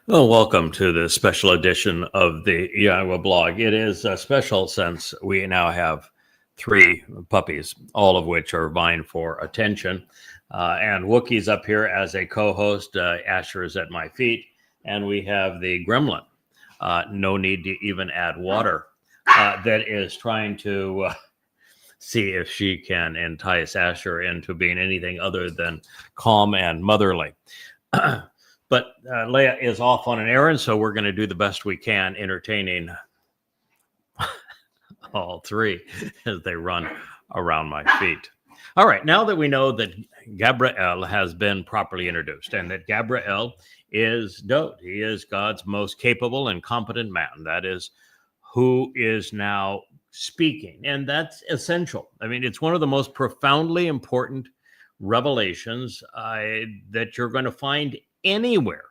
Well, welcome to the special edition of the YAHOWAH blog. It is special since we now have three puppies, all of which are vying for attention. And Wookie's up here as a co-host. Asher is at my feet. And we have the gremlin, no need to even add water, that is trying to see if she can entice Asher into being anything other than calm and motherly. But Leia is off on an errand, so we're going to do the best we can entertaining all three as they run around my feet. All right, now that we know that Gabriel has been properly introduced and that Gabriel is Dowd, he is God's most capable and competent man. That is who is now speaking, and that's essential. I mean, it's one of the most profoundly important revelations that you're going to find anywhere,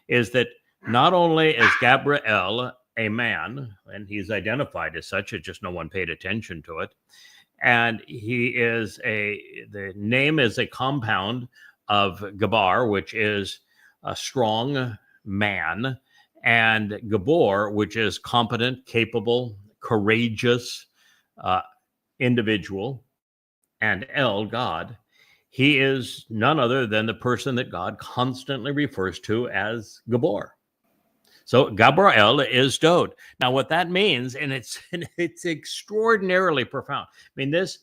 is that not only is Gabriel a man, and he's identified as such, it's just no one paid attention to it, and he is the name is a compound of Gabar, which is a strong man, and Gabor, which is competent, capable, courageous individual, and El, God. He is none other than the person that God constantly refers to as Gabor. So Gabriel is Dowd. Now, what that means, and it's extraordinarily profound. I mean, this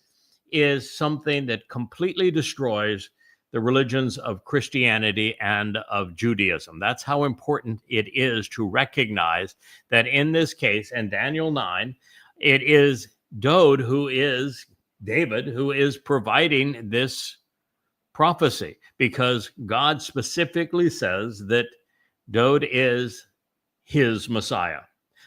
is something that completely destroys the religions of Christianity and of Judaism. That's how important it is to recognize that in this case, in Daniel 9, it is David who is providing this prophecy, because God specifically says that Dowd is his Messiah,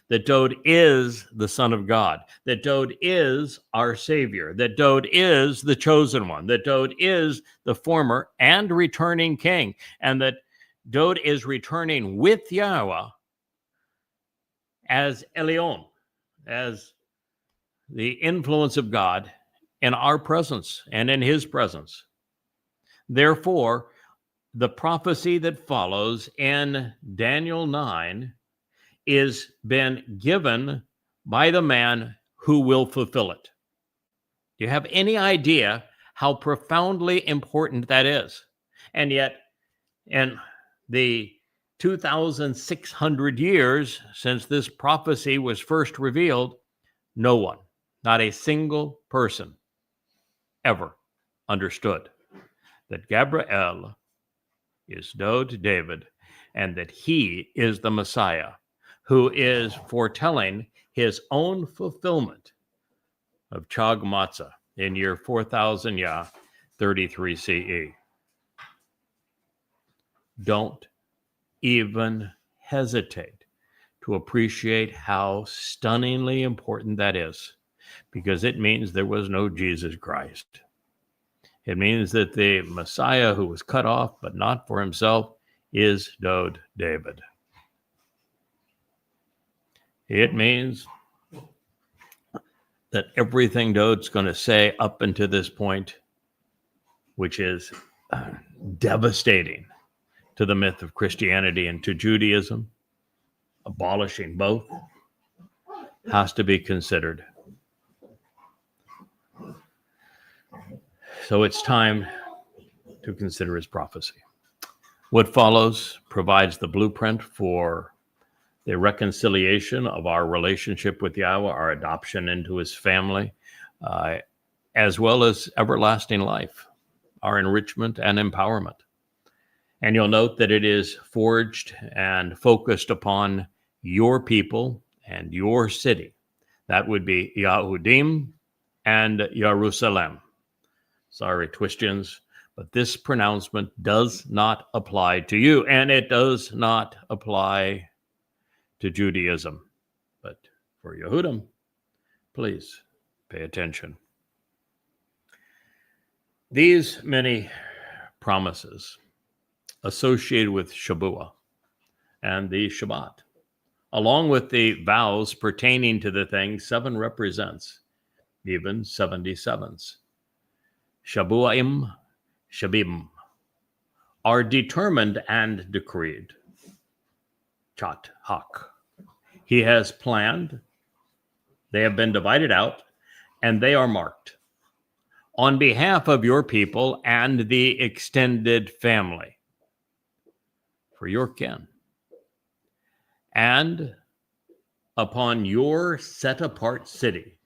that Dowd is the Son of God, that Dowd is our Savior, that Dowd is the chosen one, that Dowd is the former and returning king, and that Dowd is returning with Yahowah as Elion, as the influence of God in our presence and in his presence. Therefore, the prophecy that follows in Daniel 9 is been given by the man who will fulfill it. Do you have any idea how profoundly important that is? And yet, in the 2,600 years since this prophecy was first revealed, no one, not a single person, ever understood that Gabriel is Dowd David, and that he is the Messiah who is foretelling his own fulfillment of Chag Matzah in year 4000 Yah 33 CE. Don't even hesitate to appreciate how stunningly important that is, because it means there was no Jesus Christ. It means that the Messiah who was cut off, but not for himself, is Dowd David. It means that everything Dowd's going to say up until this point, which is devastating to the myth of Christianity and to Judaism, abolishing both, has to be considered. So it's time to consider his prophecy. What follows provides the blueprint for the reconciliation of our relationship with Yahowah, our adoption into his family, as well as everlasting life, our enrichment and empowerment. And you'll note that it is forged and focused upon your people and your city. That would be Yahudim and Jerusalem. Sorry, Twistians, but this pronouncement does not apply to you, and it does not apply to Judaism. But for Yehudim, please pay attention. These many promises associated with Shabuah and the Shabat, along with the vows pertaining to the thing, 7 represents even 77s. Shabuaim, Shabim, are determined and decreed. Chat Hak. He has planned, they have been divided out, and they are marked on behalf of your people and the extended family for your kin, and upon your set-apart city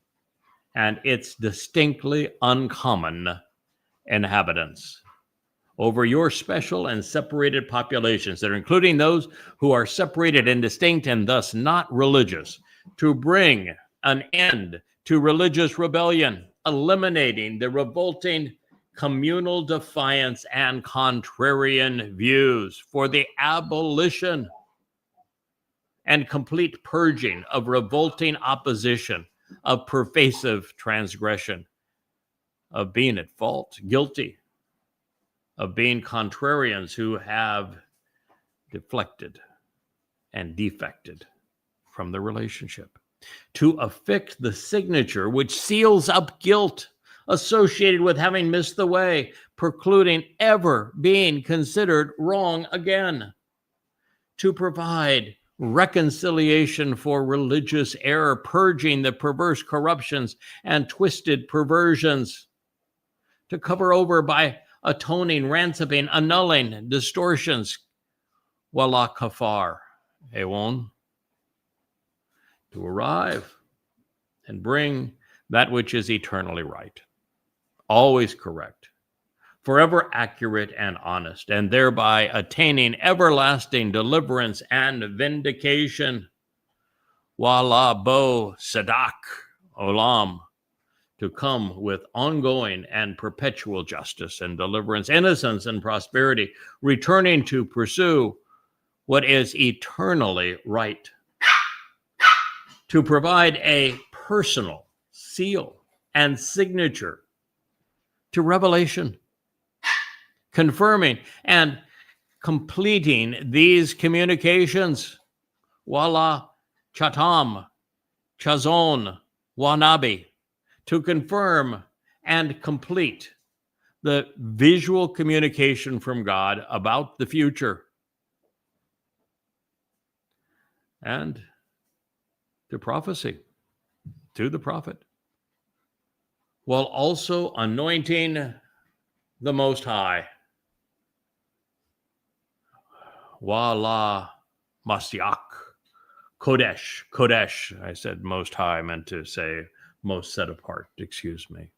and its distinctly uncommon inhabitants, over your special and separated populations that are including those who are separated and distinct and thus not religious, to bring an end to religious rebellion, eliminating the revolting communal defiance and contrarian views, for the abolition and complete purging of revolting opposition, of pervasive transgression, of being at fault, guilty, of being contrarians who have deflected and defected from the relationship, to affix the signature which seals up guilt associated with having missed the way, precluding ever being considered wrong again, to provide reconciliation for religious error, purging the perverse corruptions and twisted perversions, to cover over by atoning, ransoming, annulling distortions, wala kafar, ewon, to arrive and bring that which is eternally right, always correct, forever accurate and honest, and thereby attaining everlasting deliverance and vindication, wala bo sadak olam, to come with ongoing and perpetual justice and deliverance, innocence and prosperity, returning to pursue what is eternally right, to provide a personal seal and signature to revelation, confirming and completing these communications, wala chatam, chazon, wanabi, to confirm and complete the visual communication from God about the future, and to prophecy, to the prophet, while also anointing the Most High, Wala Mashyach, Kodesh, I said Most High, I meant to say most set apart, excuse me,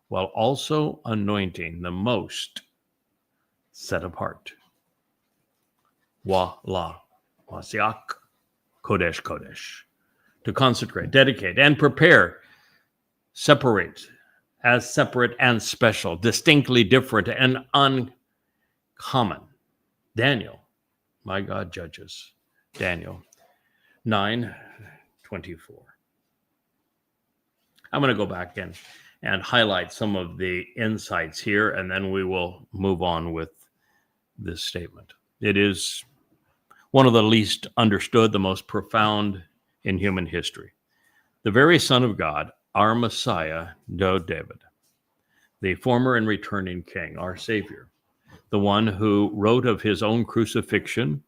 while also anointing the most set apart, Wala Mashyach, Kodesh, to consecrate, dedicate, and prepare, separate, as separate and special, distinctly different and uncommon. Daniel, my God, Judges, Daniel 9:24. I'm going to go back in and highlight some of the insights here, and then we will move on with this statement. It is one of the least understood, the most profound in human history. The very Son of God, our Messiah, Dowd David, the former and returning King, our Savior, the one who wrote of his own crucifixion,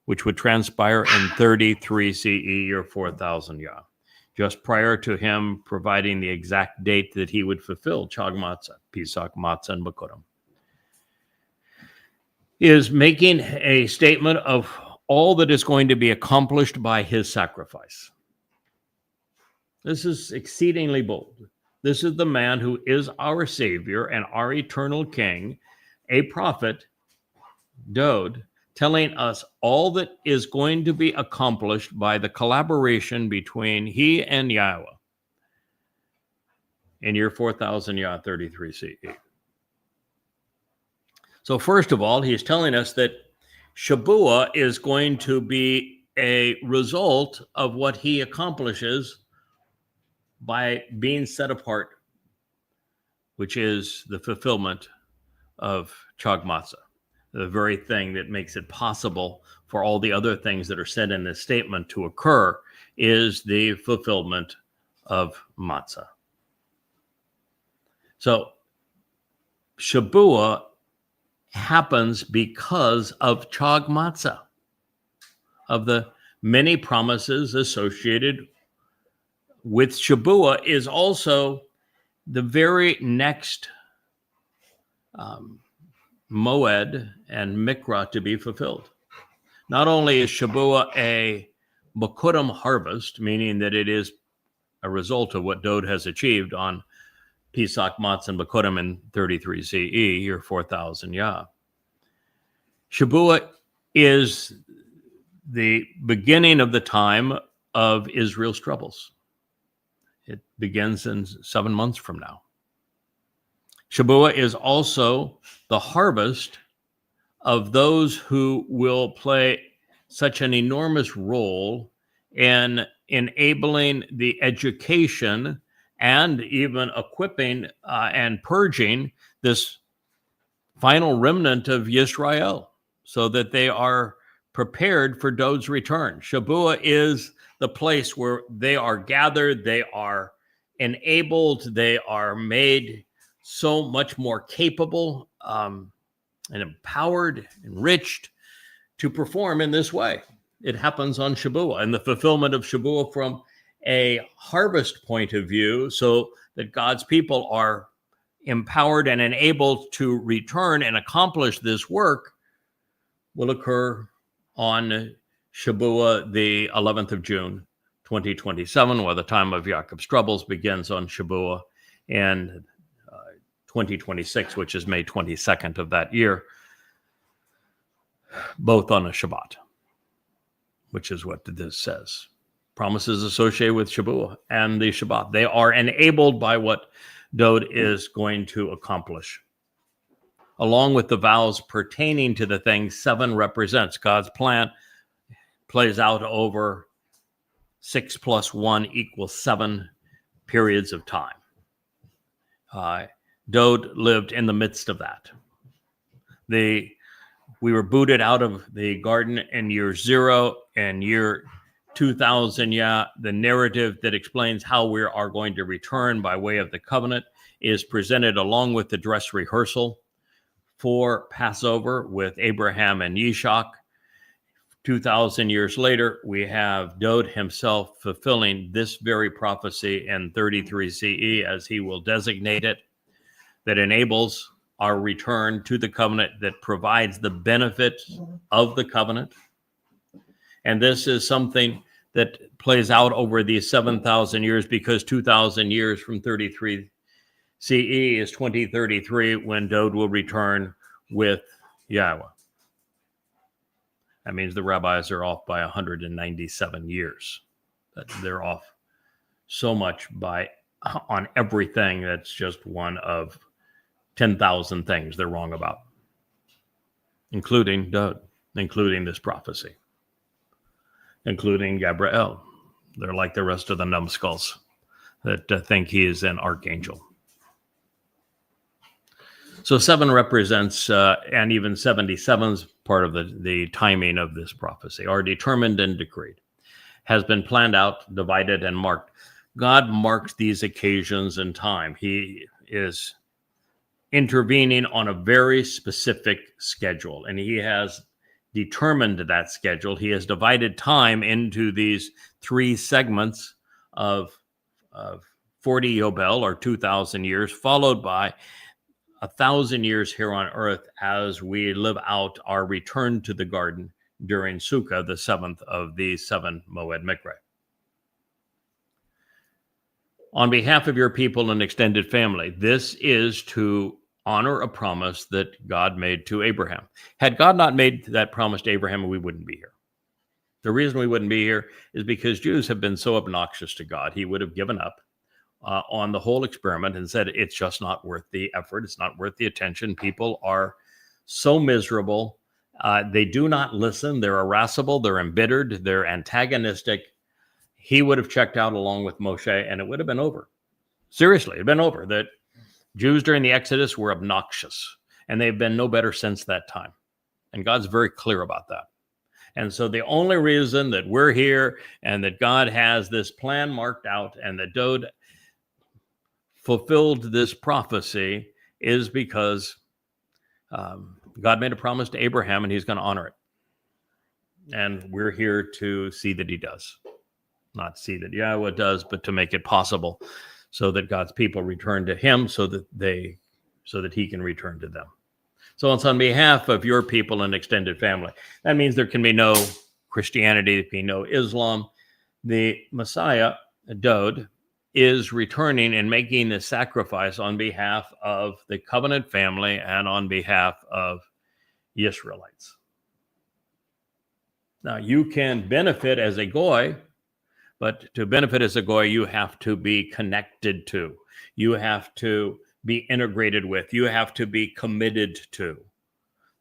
which would transpire in 33 CE or 4000 Yah, just prior to him providing the exact date that he would fulfill Chag Matzah, Pesach, Matzah, and Bikurim, is making a statement of all that is going to be accomplished by his sacrifice. This is exceedingly bold. This is the man who is our Savior and our eternal King, a prophet, Dowd, telling us all that is going to be accomplished by the collaboration between he and Yahowah in year 4000 Yah 33 CE. So first of all, he's telling us that Shabuah is going to be a result of what he accomplishes by being set apart, which is the fulfillment of Chag Matzah, the very thing that makes it possible for all the other things that are said in this statement to occur is the fulfillment of Matzah. So Shabuah happens because of Chag Matzah. of the many promises associated with Shabuah is also the very next Mowed and Miqraey to be fulfilled. Not only is Shabuah a Bekurim harvest, meaning that it is a result of what Dowd has achieved on Pesach, Matzah, and Bekurim in 33 CE, or 4,000 Yah. Shabuah is the beginning of the time of Israel's troubles. It begins in 7 months from now. Shabuah is also the harvest of those who will play such an enormous role in enabling the education and even equipping and purging this final remnant of Yisrael so that they are prepared for Dowd's return. Shabuah is the place where they are gathered, they are enabled, they are made so much more capable and empowered, enriched to perform in this way. It happens on Shabuah, and the fulfillment of Shabuah from a harvest point of view, so that God's people are empowered and enabled to return and accomplish this work, will occur on Shabuah, the 11th of June, 2027, while the time of Yaakov's troubles begins on Shabuah, and 2026, which is May 22nd of that year, both on a Shabbat, which is what this says. Promises associated with Shabuah and the Shabbat. They are enabled by what Dowd is going to accomplish. Along with the vows pertaining to the things, 7 represents God's plan, plays out over 6 + 1 = 7 periods of time. Dowd lived in the midst of that. We were booted out of the garden in year 0 and year 2000. The narrative that explains how we are going to return by way of the covenant is presented along with the dress rehearsal for Passover with Abraham and Yishak. 2,000 years later, we have Dowd himself fulfilling this very prophecy in 33 CE, as he will designate it, that enables our return to the covenant, that provides the benefit of the covenant. And this is something that plays out over these 7,000 years, because 2,000 years from 33 CE is 2033, when Dowd will return with YAHOWAH. That means the rabbis are off by 197 years. They're off so much on everything. That's just one of 10,000 things they're wrong about, including Dowd, including this prophecy, including Gabriel. They're like the rest of the numbskulls that think he is an archangel. So 7 represents, and even 77's part of the timing of this prophecy, are determined and decreed, has been planned out, divided, and marked. God marks these occasions in time. He is intervening on a very specific schedule, and he has determined that schedule. He has divided time into these 3 segments of 40 Yobel, or 2,000 years, followed by 1,000 years here on earth as we live out our return to the garden during Sukkah, the 7th of the 7 Mowed Miqraey. On behalf of your people and extended family, this is to honor a promise that God made to Abraham. Had God not made that promise to Abraham, we wouldn't be here. The reason we wouldn't be here is because Jews have been so obnoxious to God, he would have given up on the whole experiment and said, it's just not worth the effort. It's not worth the attention. People are so miserable. They do not listen. They're irascible. They're embittered. They're antagonistic. He would have checked out along with Moshe, and it would have been over. Seriously, it had been over. That Jews during the Exodus were obnoxious, and they've been no better since that time. And God's very clear about that. And so the only reason that we're here and that God has this plan marked out and that Dowd fulfilled this prophecy is because God made a promise to Abraham, and he's going to honor it. And we're here to see that he does. Not see that Yahowah does, but to make it possible so that God's people return to him so that he can return to them. So it's on behalf of your people and extended family. That means there can be no Christianity, there can be no Islam. The Messiah, Dowd, is returning and making the sacrifice on behalf of the covenant family and on behalf of Israelites. Now, you can benefit as a goy, but to benefit as a goy, you have to be connected to. You have to be integrated with. You have to be committed to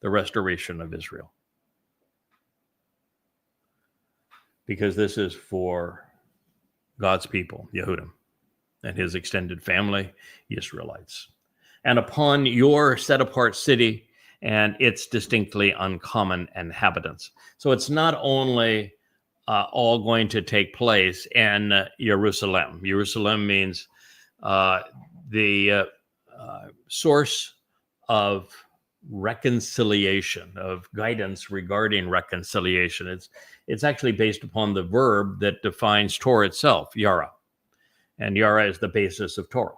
the restoration of Israel. Because this is for God's people, Yehudim, and his extended family, Israelites. And upon your set-apart city and its distinctly uncommon inhabitants. So it's not only all going to take place in Jerusalem. Jerusalem means the source of reconciliation, of guidance regarding reconciliation. It's actually based upon the verb that defines Torah itself, yara. And yara is the basis of Torah.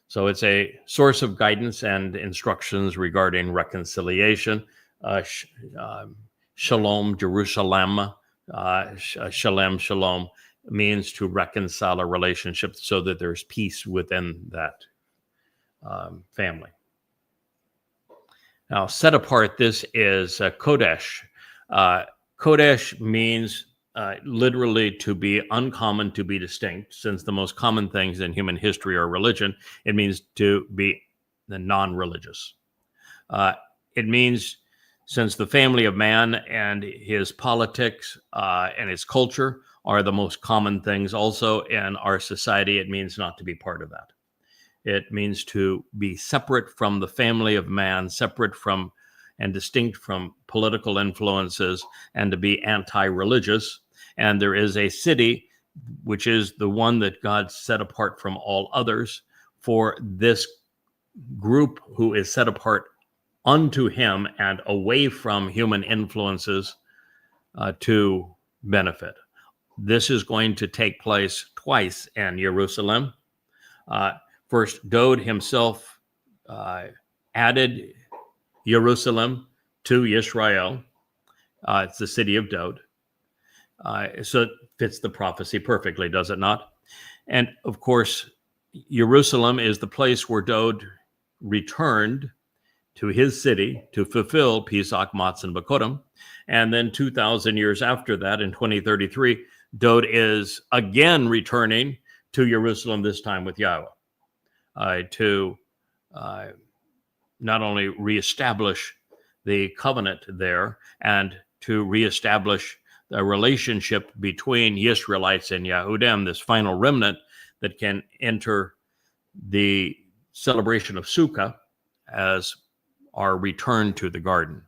So it's a source of guidance and instructions regarding reconciliation. Shalom, Jerusalem, shalom means to reconcile a relationship so that there's peace within that family. Now, set apart, this is Kodesh. Kodesh means literally to be uncommon, to be distinct. Since the most common things in human history are religion, it means to be non-religious. It means since the family of man and his politics and his culture are the most common things also in our society, it means not to be part of that. It means to be separate from the family of man, separate from and distinct from political influences, and to be anti-religious. And there is a city, which is the one that God set apart from all others, for this group who is set apart unto him and away from human influences to benefit. This is going to take place twice in Jerusalem. First, Dowd himself added Jerusalem to Yisrael. It's the city of Dowd. So it fits the prophecy perfectly, does it not? And of course, Jerusalem is the place where Dowd returned to his city to fulfill Pesach, Matzah, and Bakodim. And then 2,000 years after that, in 2033, Dowd is again returning to Jerusalem, this time with Yahowah, to not only reestablish the covenant there and to reestablish the relationship between Israelites and Yahudim, this final remnant that can enter the celebration of Sukkah as our return to the garden,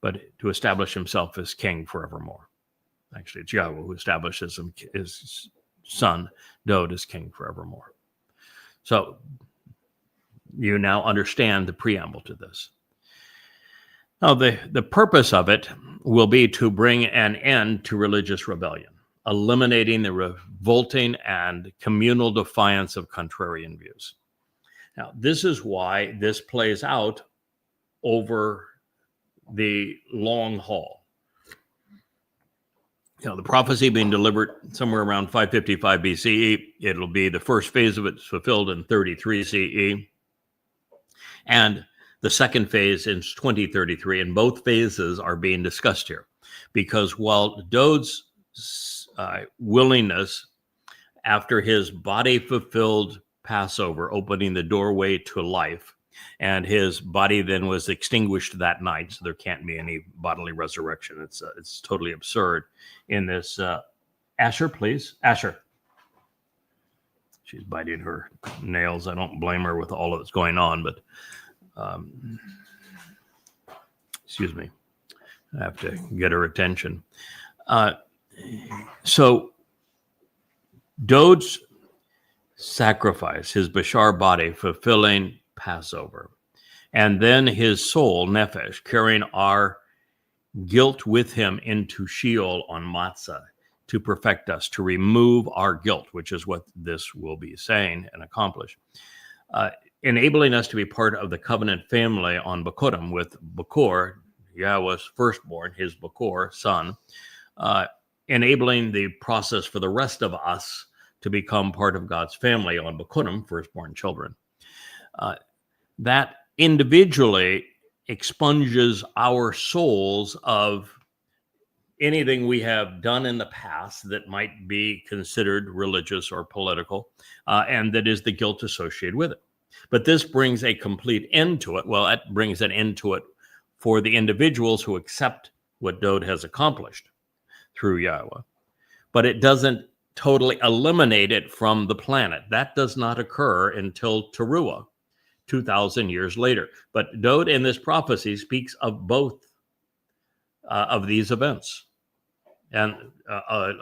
but to establish himself as king forevermore. Actually, it's Yahowah who establishes his son, Dowd, as king forevermore. So you now understand the preamble to this. Now, the purpose of it will be to bring an end to religious rebellion, eliminating the revolting and communal defiance of contrarian views. Now, this is why this plays out over the long haul. You know, the prophecy being delivered somewhere around 555 BCE, it'll be the first phase of it fulfilled in 33 CE. And the second phase in 2033, and both phases are being discussed here. Because while Dowd's willingness after his body fulfilled Passover, opening the doorway to life, and his body then was extinguished that night, so there can't be any bodily resurrection. It's totally absurd in this. Asher, please. Asher. She's biting her nails. I don't blame her with all that's going on, but excuse me. I have to get her attention. So Dowd's sacrifice, his Bashar body fulfilling Passover, and then his soul, Nefesh, carrying our guilt with him into Sheol on Matzah to perfect us, to remove our guilt, which is what this will be saying and accomplish. Enabling us to be part of the covenant family on Bekurim with Bekor, Yahweh's firstborn, his Bekor, son, enabling the process for the rest of us to become part of God's family on Bekurim, firstborn children. That individually expunges our souls of anything we have done in the past that might be considered religious or political, and that is the guilt associated with it. But this brings a complete end to it. Well, that brings an end to it for the individuals who accept what Dowd has accomplished through Yahowah. But it doesn't totally eliminate it from the planet. That does not occur until Towrah, 2,000 years later. But Dowd in this prophecy speaks of both of these events and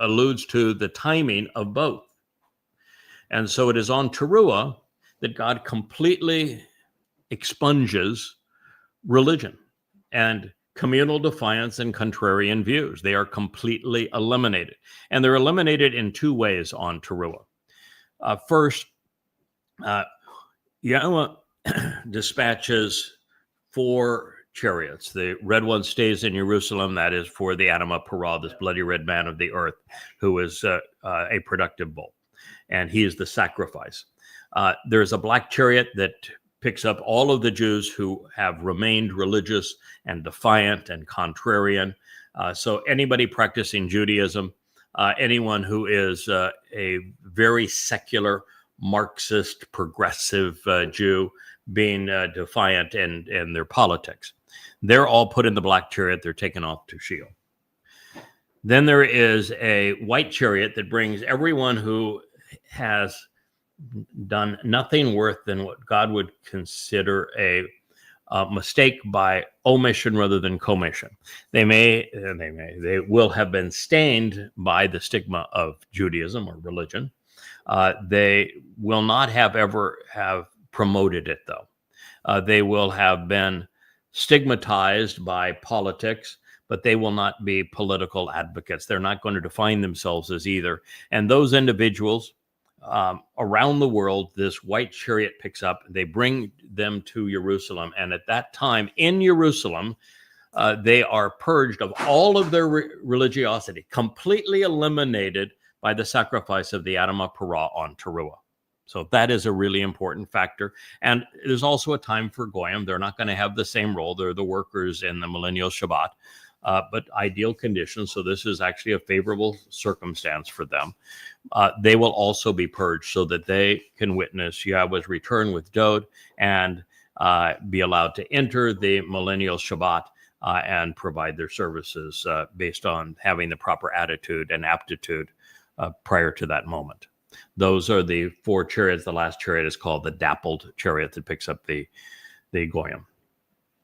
alludes to the timing of both. And so it is on Towrah that God completely expunges religion and communal defiance and contrarian views. They are completely eliminated. And they're eliminated in two ways on Towrah. First, Yahowah dispatches 4 chariots. The red one stays in Jerusalem. That is for the Adamah Parah, this bloody red man of the earth, who is a productive bull. And he is the sacrifice. There's a black chariot that picks up all of the Jews who have remained religious and defiant and contrarian. So anybody practicing Judaism, anyone who is a very secular, Marxist, progressive Jew, being defiant in their politics, they're all put in the black chariot. They're taken off to Sheol. Then there is a white chariot that brings everyone who has done nothing worse than what God would consider a mistake by omission rather than commission. They will have been stained by the stigma of Judaism or religion. They will not ever have promoted it, though. They will have been stigmatized by politics, but they will not be political advocates. They're not going to define themselves as either. And those individuals around the world, this white chariot picks up. They bring them to Jerusalem. And at that time in Jerusalem, they are purged of all of their religiosity, completely eliminated by the sacrifice of the Adamah Parah on Towrah. So that is a really important factor. And there's also a time for Goyim. They're not going to have the same role. They're the workers in the millennial Shabat, but ideal conditions. So this is actually a favorable circumstance for them. They will also be purged so that they can witness Yahweh's return with Dowd and be allowed to enter the millennial Shabat and provide their services based on having the proper attitude and aptitude prior to that moment. Those are the 4 chariots. The last chariot is called the dappled chariot that picks up the Goyim.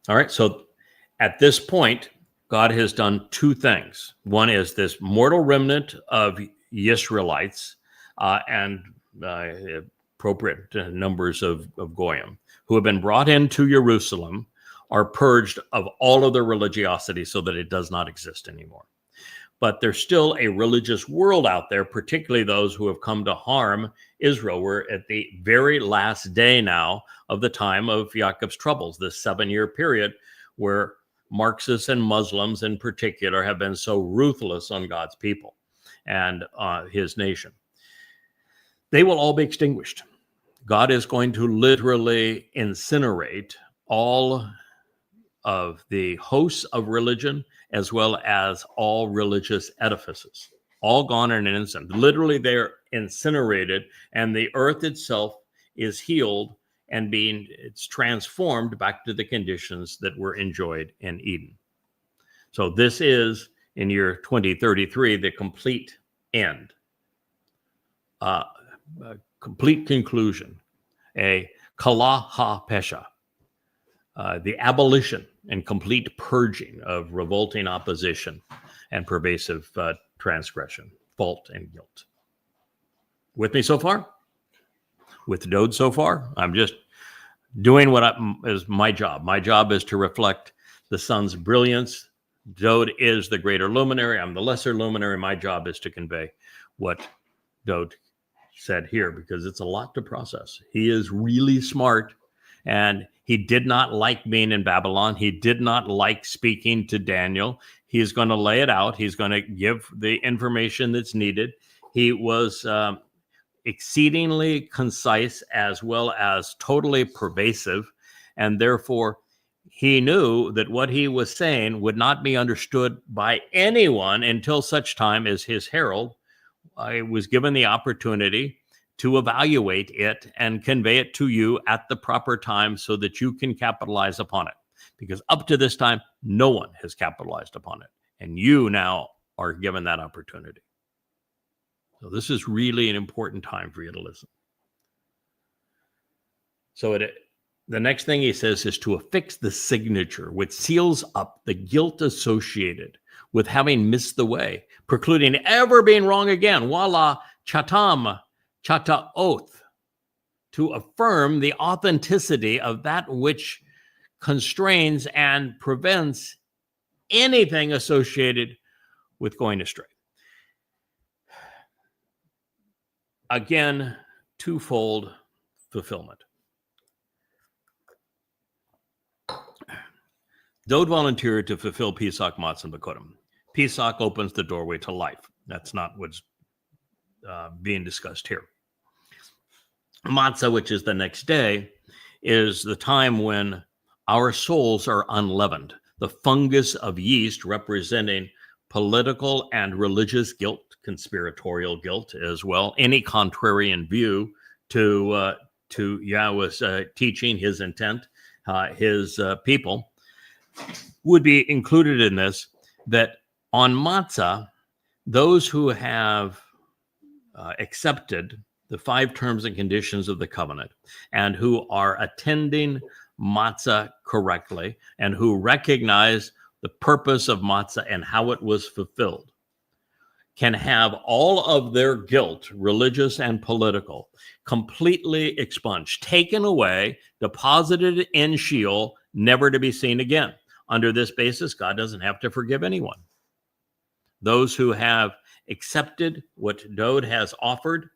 All right, so at this point, God has done 2 things. One is this mortal remnant of Yisraelites and appropriate numbers of Goyim who have been brought into Jerusalem are purged of all of their religiosity so that it does not exist anymore. But there's still a religious world out there, particularly those who have come to harm Israel. We're at the very last day now of the time of Yaakov's troubles, this 7-year period where Marxists and Muslims in particular have been so ruthless on God's people and his nation. They will all be extinguished. God is going to literally incinerate all of the hosts of religion as well as all religious edifices, all gone in an instant. Literally, they're incinerated, and the earth itself is healed and it's transformed back to the conditions that were enjoyed in Eden. So this is, in year 2033, the complete end, a complete conclusion, a kala ha pesha, the abolition and complete purging of revolting opposition and pervasive transgression, fault, and guilt. With me so far? With Dowd so far? I'm just doing what is my job. My job is to reflect the sun's brilliance, Dowd is the greater luminary. I'm the lesser luminary. My job is to convey what Dowd said here, because it's a lot to process. He is really smart, and he did not like being in Babylon. He did not like speaking to Daniel. He's going to lay it out. He's going to give the information that's needed. He was exceedingly concise as well as totally pervasive, and therefore he knew that what he was saying would not be understood by anyone until such time as his herald was given the opportunity to evaluate it and convey it to you at the proper time so that you can capitalize upon it. Because up to this time, no one has capitalized upon it, and you now are given that opportunity. So this is really an important time for you to listen. So the next thing he says is to affix the signature, which seals up the guilt associated with having missed the way, precluding ever being wrong again. Voila, chatam, chata oath, to affirm the authenticity of that which constrains and prevents anything associated with going astray. Again, twofold fulfillment. Dowd volunteered to fulfill Pesach, Matzah, and Bakodim. Pesach opens the doorway to life. That's not what's being discussed here. Matzah, which is the next day, is the time when our souls are unleavened. The fungus of yeast representing political and religious guilt, conspiratorial guilt as well, any contrarian view to Yahweh's teaching, his intent, his people, would be included in this, that on Matzah, those who have accepted the 5 terms and conditions of the covenant and who are attending Matzah correctly and who recognize the purpose of Matzah and how it was fulfilled can have all of their guilt, religious and political, completely expunged, taken away, deposited in Sheol, never to be seen again. Under this basis, God doesn't have to forgive anyone. Those who have accepted what Dowd has offered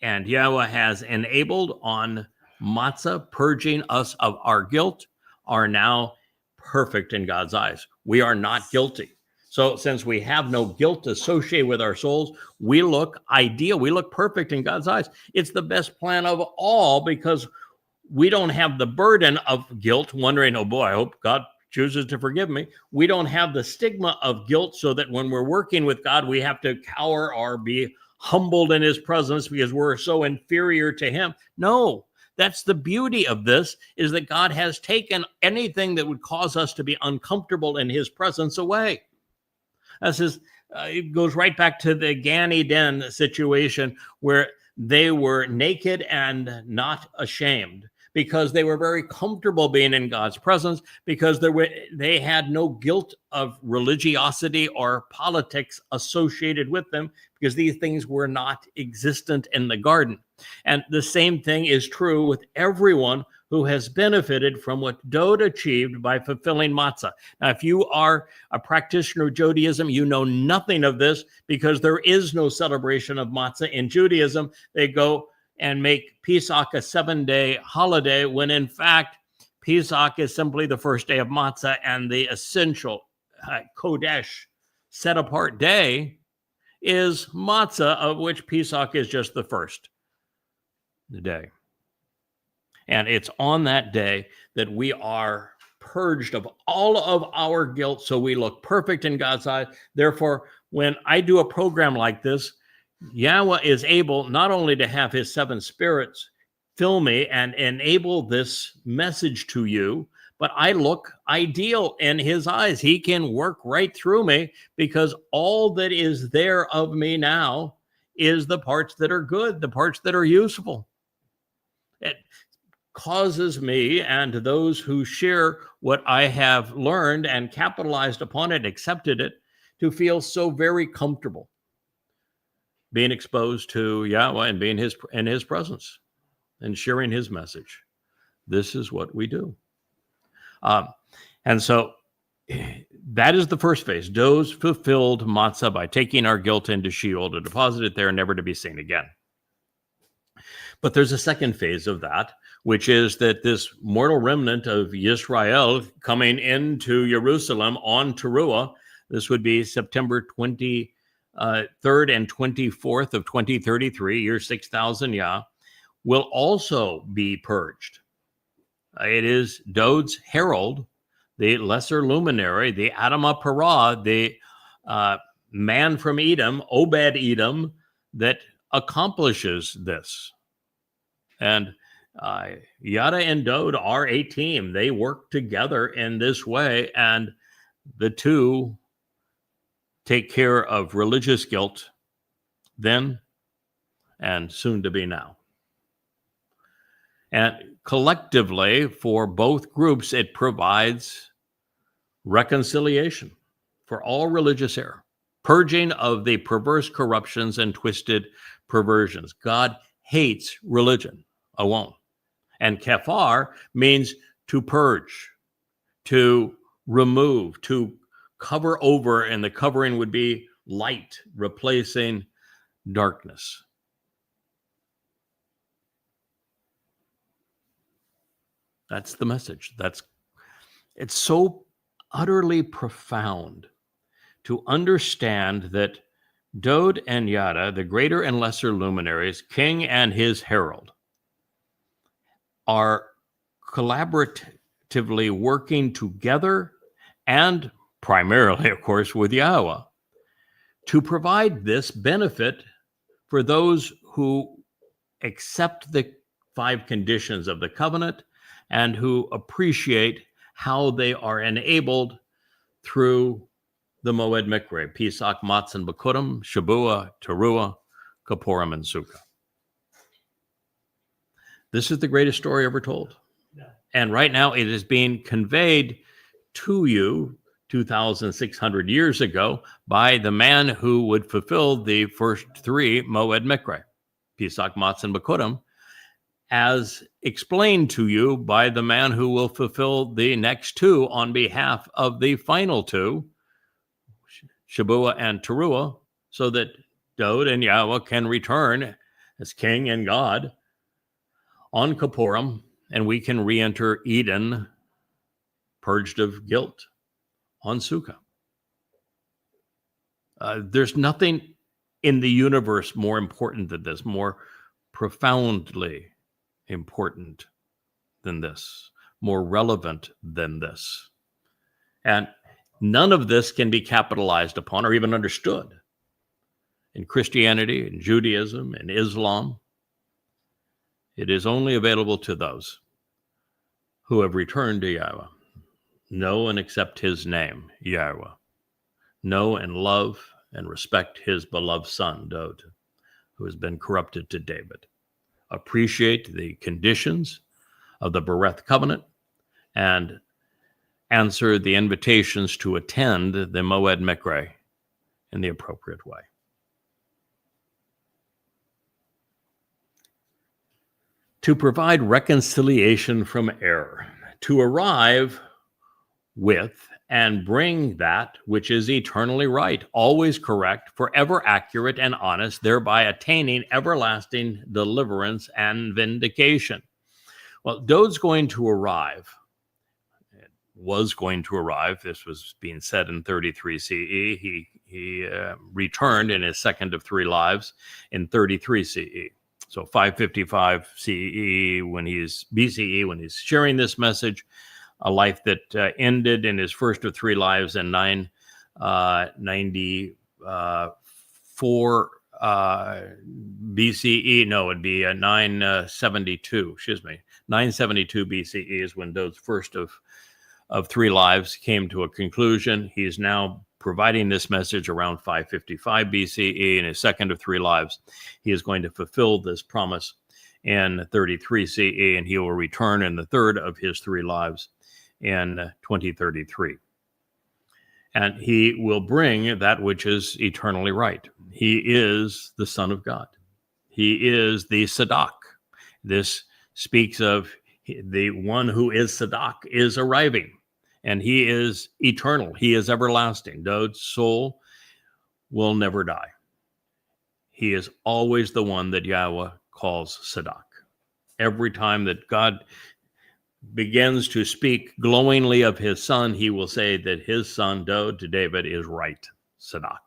and Yahweh has enabled on Matzah, purging us of our guilt, are now perfect in God's eyes. We are not guilty. So since we have no guilt associated with our souls, we look ideal. We look perfect in God's eyes. It's the best plan of all, because we don't have the burden of guilt, wondering, oh boy, I hope God chooses to forgive me. We don't have the stigma of guilt, so that when we're working with God, we have to cower or be humbled in his presence because we're so inferior to him. No, that's the beauty of this, is that God has taken anything that would cause us to be uncomfortable in his presence away. This is, it goes right back to the Gan Eden situation, where they were naked and not ashamed, because they were very comfortable being in God's presence, because they had no guilt of religiosity or politics associated with them, because these things were not existent in the garden. And the same thing is true with everyone who has benefited from what Dowd achieved by fulfilling Matzah. Now, if you are a practitioner of Judaism, you know nothing of this, because there is no celebration of Matzah in Judaism. They go and make Pesach a 7-day holiday, when in fact, Pesach is simply the first day of Matzah, and the essential Kodesh, set-apart day, is Matzah, of which Pesach is just the first day. And it's on that day that we are purged of all of our guilt, so we look perfect in God's eyes. Therefore, when I do a program like this, Yahweh is able not only to have his 7 spirits fill me and enable this message to you, but I look ideal in his eyes. He can work right through me, because all that is there of me now is the parts that are good, the parts that are useful. It causes me and those who share what I have learned and capitalized upon it, accepted it, to feel so very comfortable being exposed to Yahweh and being in his presence and sharing his message. This is what we do. And so That is the first phase. Those fulfilled matzah by taking our guilt into Sheol to deposit it there, never to be seen again. But there's a second phase of that, which is that this mortal remnant of Yisrael coming into Jerusalem on Towrah, this would be September 23rd and 24th of 2033, year 6000 Yah, will also be purged. It is Dowd's herald, the lesser luminary, the Adamah Parah, the man from Edom, Obed Edom, that accomplishes this. And Yada and Dowd are a team. They work together in this way, and the two take care of religious guilt then and soon to be now. And collectively, for both groups, it provides reconciliation for all religious error, purging of the perverse corruptions and twisted perversions. God hates religion alone. And kafar means to purge, to remove, to cover over, and the covering would be light, replacing darkness. That's the message. It's so utterly profound to understand that Dowd and Yada, the greater and lesser luminaries, king and his herald, are collaboratively working together and primarily, of course, with YAHOWAH to provide this benefit for those who accept the 5 conditions of the covenant and who appreciate how they are enabled through the Mowed Miqraey, Pesach, Matzah, and Bikurim, Shabua, Teruah, Kippurim, and Sukkah. This is the greatest story ever told. Yeah. And right now it is being conveyed to you 2,600 years ago by the man who would fulfill the first 3 Mowed Miqraey, Pesach, Matzah, and Bikurim, as explained to you by the man who will fulfill the next 2 on behalf of the final 2, Shabua and Teruah, so that Dowd and YAHOWAH can return as king and God on Kippurim, and we can re-enter Eden, purged of guilt, on Sukkah. There's nothing in the universe more important than this, more profoundly important than this, more relevant than this. And none of this can be capitalized upon or even understood in Christianity, in Judaism, in Islam. It is only available to those who have returned to YAHOWAH, know and accept his name, YAHOWAH, know and love and respect his beloved son, Dowd, who has been corrupted to David, appreciate the conditions of the Bereth covenant, and answer the invitations to attend the Mowed Miqraey in the appropriate way. To provide reconciliation from error, to arrive with and bring that which is eternally right, always correct, forever accurate and honest, thereby attaining everlasting deliverance and vindication. Well, Dowd's going to arrive. It was going to arrive. This was being said in 33 CE. He returned in his second of 3 lives in 33 CE. So 555 CE when he's BCE, when he's sharing this message, a life that ended in his first of 3 lives in 994 BCE. No, it'd be 972. 972 BCE is when Dowd's first of 3 lives came to a conclusion. He's now providing this message around 555 BCE in his second of 3 lives. He is going to fulfill this promise in 33 CE, and he will return in the third of his 3 lives in 2033. And he will bring that which is eternally right. He is the Son of God. He is the Sadak. This speaks of the one who is Sadak is arriving. and he is eternal. He is everlasting. Dowd's soul will never die. He is always the one that Yahweh calls Sadak. Every time that God begins to speak glowingly of his son, he will say that his son, Dowd, to David, is right, Sadak.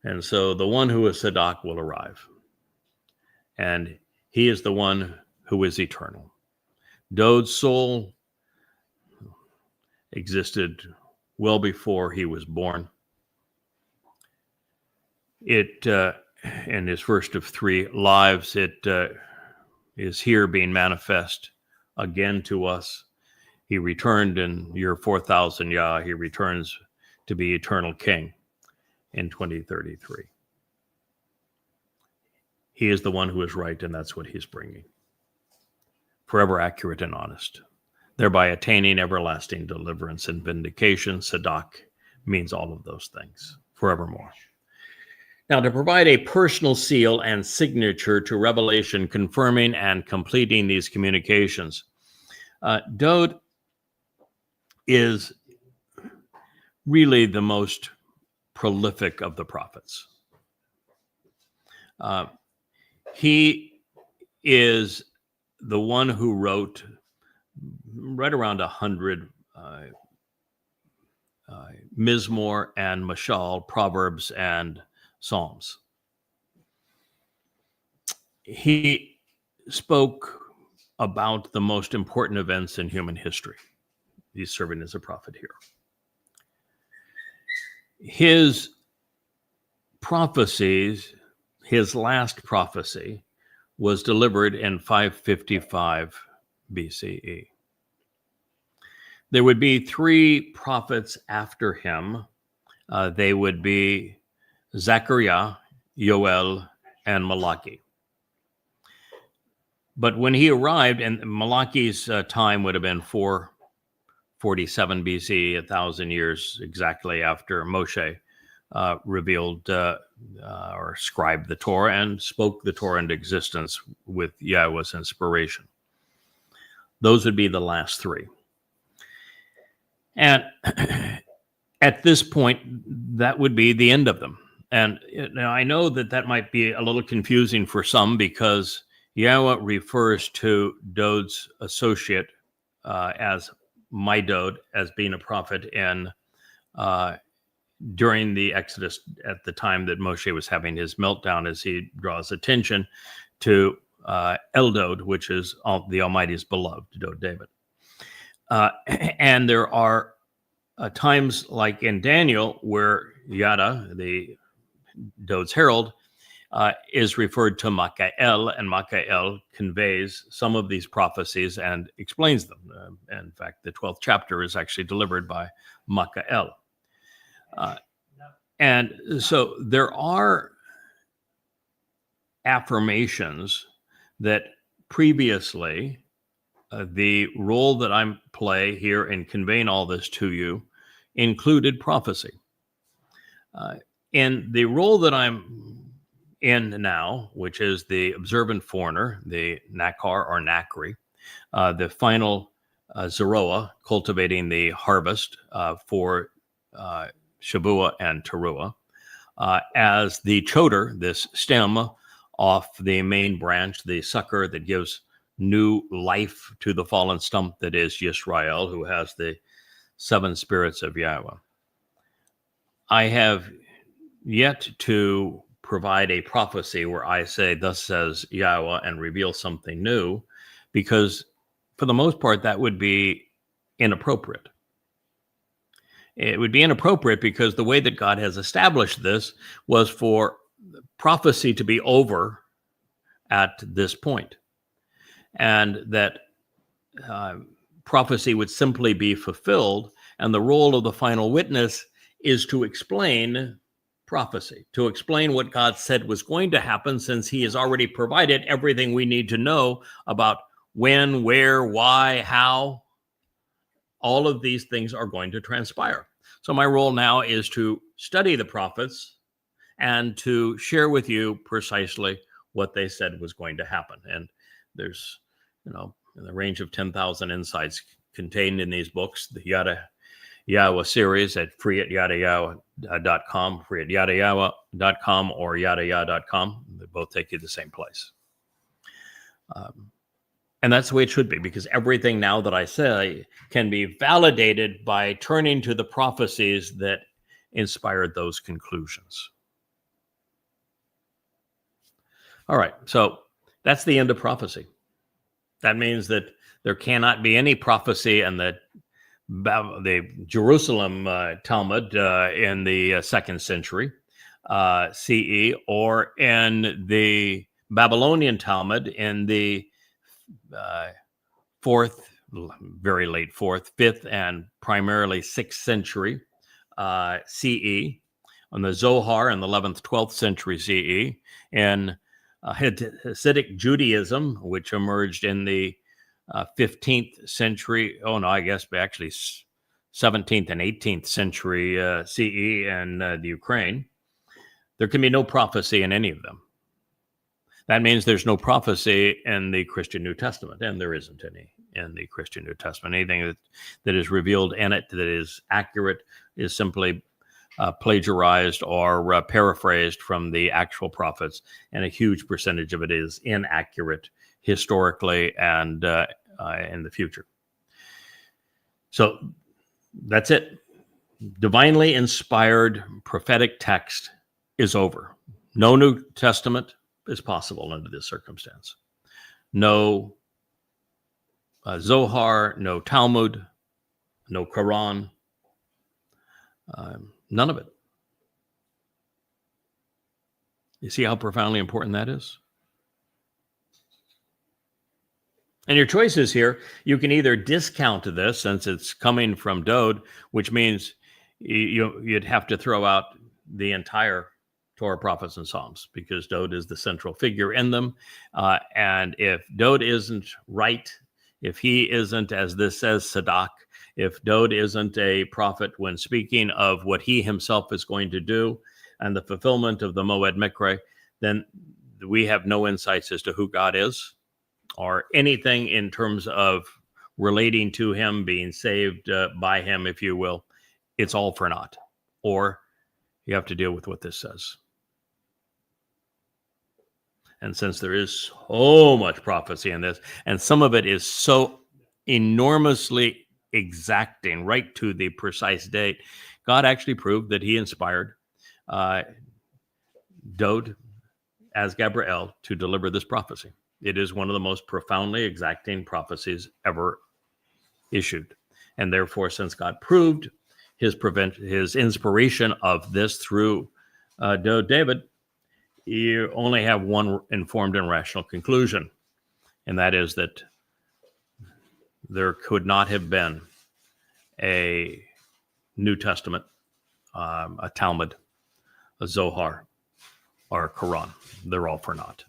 And so the one who is Sadak will arrive. And he is the one who is eternal. Dowd's soul existed well before he was born. It, in his first of 3 lives, it is here being manifest again to us. He returned in year 4000 Yah. He returns to be eternal king in 2033. He is the one who is right, and that's what he's bringing. Forever accurate and honest, thereby attaining everlasting deliverance and vindication. Sadak means all of those things, forevermore. Now, to provide a personal seal and signature to revelation, confirming and completing these communications, Dowd is really the most prolific of the prophets. He is the one who wrote right around 100 Mizmor and Mashal, Proverbs and Psalms. He spoke about the most important events in human history. He's serving as a prophet here. His prophecies, his last prophecy, was delivered in 555 BCE. There would be 3 prophets after him. They would be Zechariah, Yoel, and Malachi. But when he arrived, and Malachi's time would have been 447 BC, 1,000 years exactly after Moshe revealed or scribed the Torah and spoke the Torah into existence with Yahweh's inspiration. Those would be the last 3. And at this point, that would be the end of them. And now I know that that might be a little confusing for some, because Yahweh refers to Dowd's associate as my Dowd, as being a prophet in during the Exodus, at the time that Moshe was having his meltdown, as he draws attention to Dowd, which is the Almighty's beloved, Dowd David. And there are times like in Daniel where Yada, the Dowd's herald, is referred to Miqraey, and Miqraey conveys some of these prophecies and explains them. In fact, the 12th chapter is actually delivered by Miqraey. And so there are affirmations that previously the role that I play here in conveying all this to you included prophecy. In the role that I'm in now, which is the observant foreigner, the Nakar or Nakri, the final Zeroah, cultivating the harvest for Shabuah and Teruah, as the choder, this stem off the main branch, the sucker that gives new life to the fallen stump that is Yisrael, who has the 7 spirits of Yahweh. I have yet to provide a prophecy where I say, thus says Yahweh, and reveal something new, because for the most part, that would be inappropriate. It would be inappropriate because the way that God has established this was for prophecy to be over at this point, and that prophecy would simply be fulfilled, and the role of the final witness is to explain prophecy, to explain what God said was going to happen, since he has already provided everything we need to know about when, where, why, how. All of these things are going to transpire. So my role now is to study the prophets and to share with you precisely what they said was going to happen. And there's, the range of 10,000 insights contained in these books, the Yada Yahowah series at free@yadayahowah.com, free@yadayahowah.com, or yadayah.com. They both take you to the same place. And that's the way it should be, because everything now that I say can be validated by turning to the prophecies that inspired those conclusions. All right, so that's the end of prophecy. That means that there cannot be any prophecy in the Jerusalem Talmud in the 2nd century CE, or in the Babylonian Talmud in the 4th, very late 4th, 5th, and primarily 6th century CE, on the Zohar in the 11th, 12th century CE, and Hasidic Judaism, which emerged in the 15th century, I guess actually 17th and 18th century CE in the Ukraine. There can be no prophecy in any of them. That means there's no prophecy in the Christian New Testament, and there isn't any in the Christian New Testament. Anything that is revealed in it that is accurate is simply plagiarized or paraphrased from the actual prophets, and a huge percentage of it is inaccurate historically and in the future. So that's it. Divinely inspired prophetic text is over. No New Testament is possible under this circumstance. No Zohar, no Talmud, no Quran, none of it. You see how profoundly important that is? And your choices here, you can either discount this since it's coming from Dowd, which means you'd have to throw out the entire Torah, prophets, and Psalms, because Dowd is the central figure in them. And if Dowd isn't right, if he isn't, as this says, Sadak, if Dowd isn't a prophet when speaking of what he himself is going to do and the fulfillment of the Mowed Miqraey, then we have no insights as to who God is or anything in terms of relating to him, being saved by him, if you will. It's all for naught. Or you have to deal with what this says. And since there is so much prophecy in this, and some of it is so enormously exacting, right to the precise date, God actually proved that he inspired Dowd as Gabriel to deliver this prophecy. It is one of the most profoundly exacting prophecies ever issued. And therefore, since God proved his inspiration of this through Dowd David, you only have one informed and rational conclusion, and that is that there could not have been a New Testament, a Talmud, a Zohar, or a Quran. They're all for naught.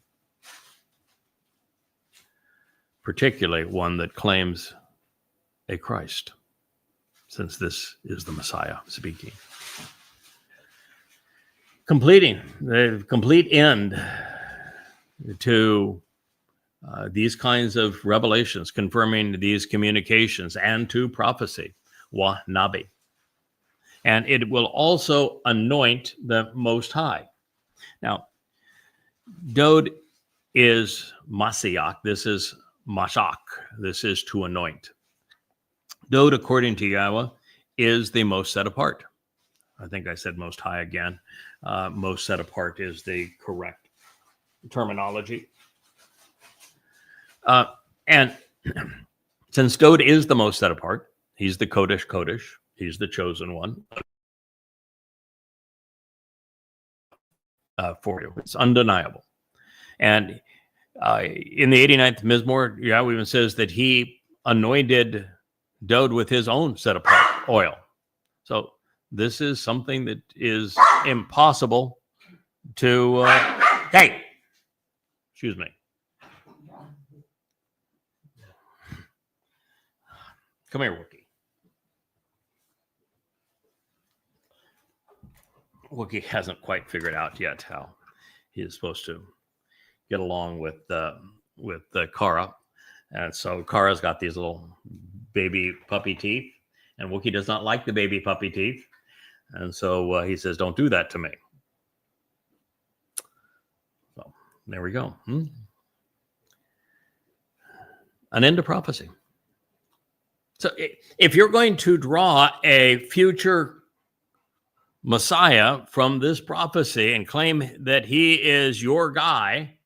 Particularly one that claims a Christ, since this is the Messiah speaking. Completing the complete end to these kinds of revelations, confirming these communications and to prophecy, Nabi. And it will also anoint the Most High. Now, Dowd is Mashyach. This is Mashyach. This is to anoint. Dowd, according to Yahweh, is the most set apart. I think I said Most High again. Most set apart is the correct terminology. And since Dowd is the most set apart, he's the Kodesh, he's the chosen one for you. It's undeniable. And in the 89th Mizmor, Yahweh even says that he anointed Dowd with his own set apart oil. So this is something that is impossible to... hey! Excuse me. Come here, Wookie. Wookie hasn't quite figured out yet how he is supposed to get along with Kara. And so Kara's got these little baby puppy teeth, and Wookiee does not like the baby puppy teeth. And so he says, don't do that to me. So there we go. An end to prophecy. So if you're going to draw a future Messiah from this prophecy and claim that he is your guy,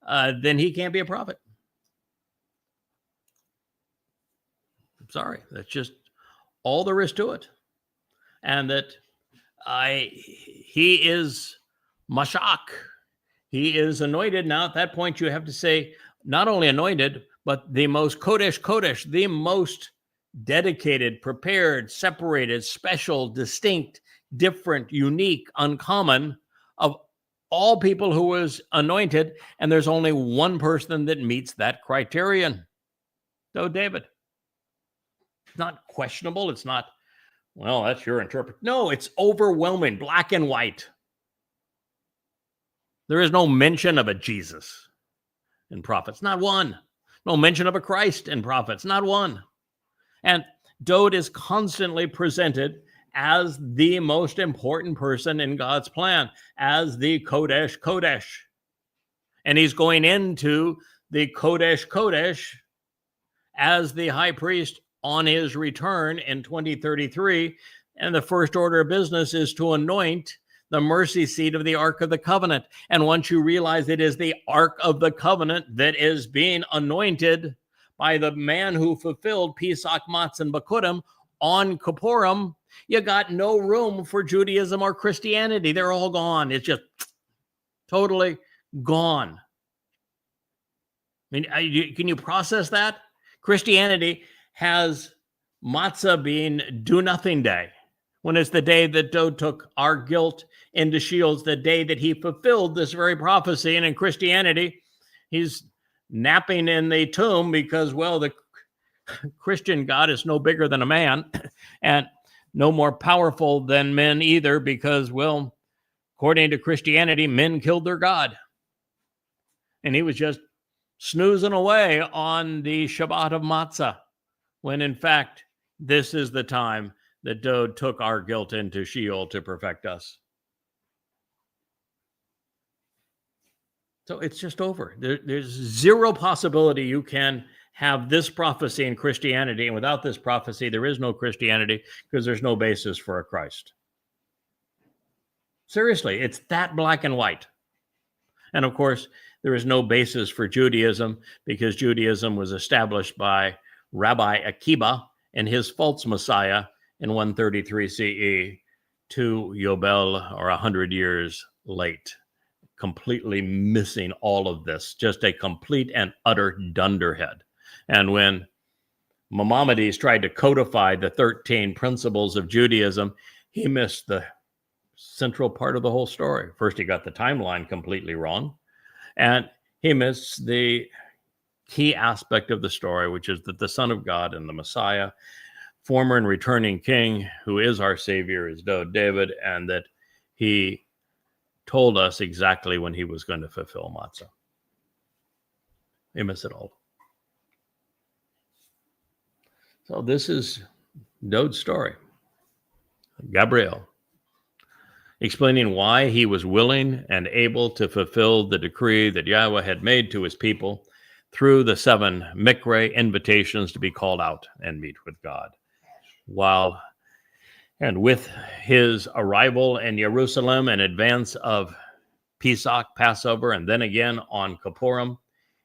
then he can't be a prophet. I'm sorry. That's just all there is to it. And that he is Mashyach. He is anointed. Now, at that point, you have to say, not only anointed, but the most Kodesh, the most dedicated, prepared, separated, special, distinct, different, unique, uncommon of all people who was anointed. And there's only one person that meets that criterion. So David. It's not questionable. It's not, well, that's your interpretation. No, it's overwhelming, black and white. There is no mention of a Jesus in prophets, not one. No mention of a Christ in prophets, not one. And Dowd is constantly presented as the most important person in God's plan, as the Kodesh. And he's going into the Kodesh as the high priest on his return in 2033. And the first order of business is to anoint the mercy seat of the Ark of the Covenant. And once you realize it is the Ark of the Covenant that is being anointed by the man who fulfilled Pesach, Matzah, and Bakurim on Kippurim, you got no room for Judaism or Christianity. They're all gone. It's just totally gone. I mean, can you process that? Christianity has Matzah being do-nothing day, when it's the day that Dowd took our guilt into Sheol, the day that he fulfilled this very prophecy. And in Christianity, he's napping in the tomb because, well, the Christian God is no bigger than a man and no more powerful than men either because, well, according to Christianity, men killed their God. And he was just snoozing away on the Shabbat of Matzah, when in fact, this is the time that Dowd took our guilt into Sheol to perfect us. So it's just over. There's zero possibility you can have this prophecy in Christianity, and without this prophecy, there is no Christianity because there's no basis for a Christ. Seriously, it's that black and white. And of course, there is no basis for Judaism because Judaism was established by Rabbi Akiba and his false Messiah in 133 CE to Yobel, or 100 years late, completely missing all of this, just a complete and utter dunderhead. And when Maimonides tried to codify the 13 principles of Judaism, he missed the central part of the whole story. First, he got the timeline completely wrong, and he missed the key aspect of the story, which is that the Son of God and the Messiah, former and returning King, who is our Savior, is David, and that he told us exactly when he was going to fulfill Matzah. He missed it all. So this is Dowd's story. Gabriel, explaining why he was willing and able to fulfill the decree that Yahweh had made to his people through the 7 Miqraey invitations to be called out and meet with God. With his arrival in Jerusalem in advance of Pesach, Passover, and then again on Kippurim,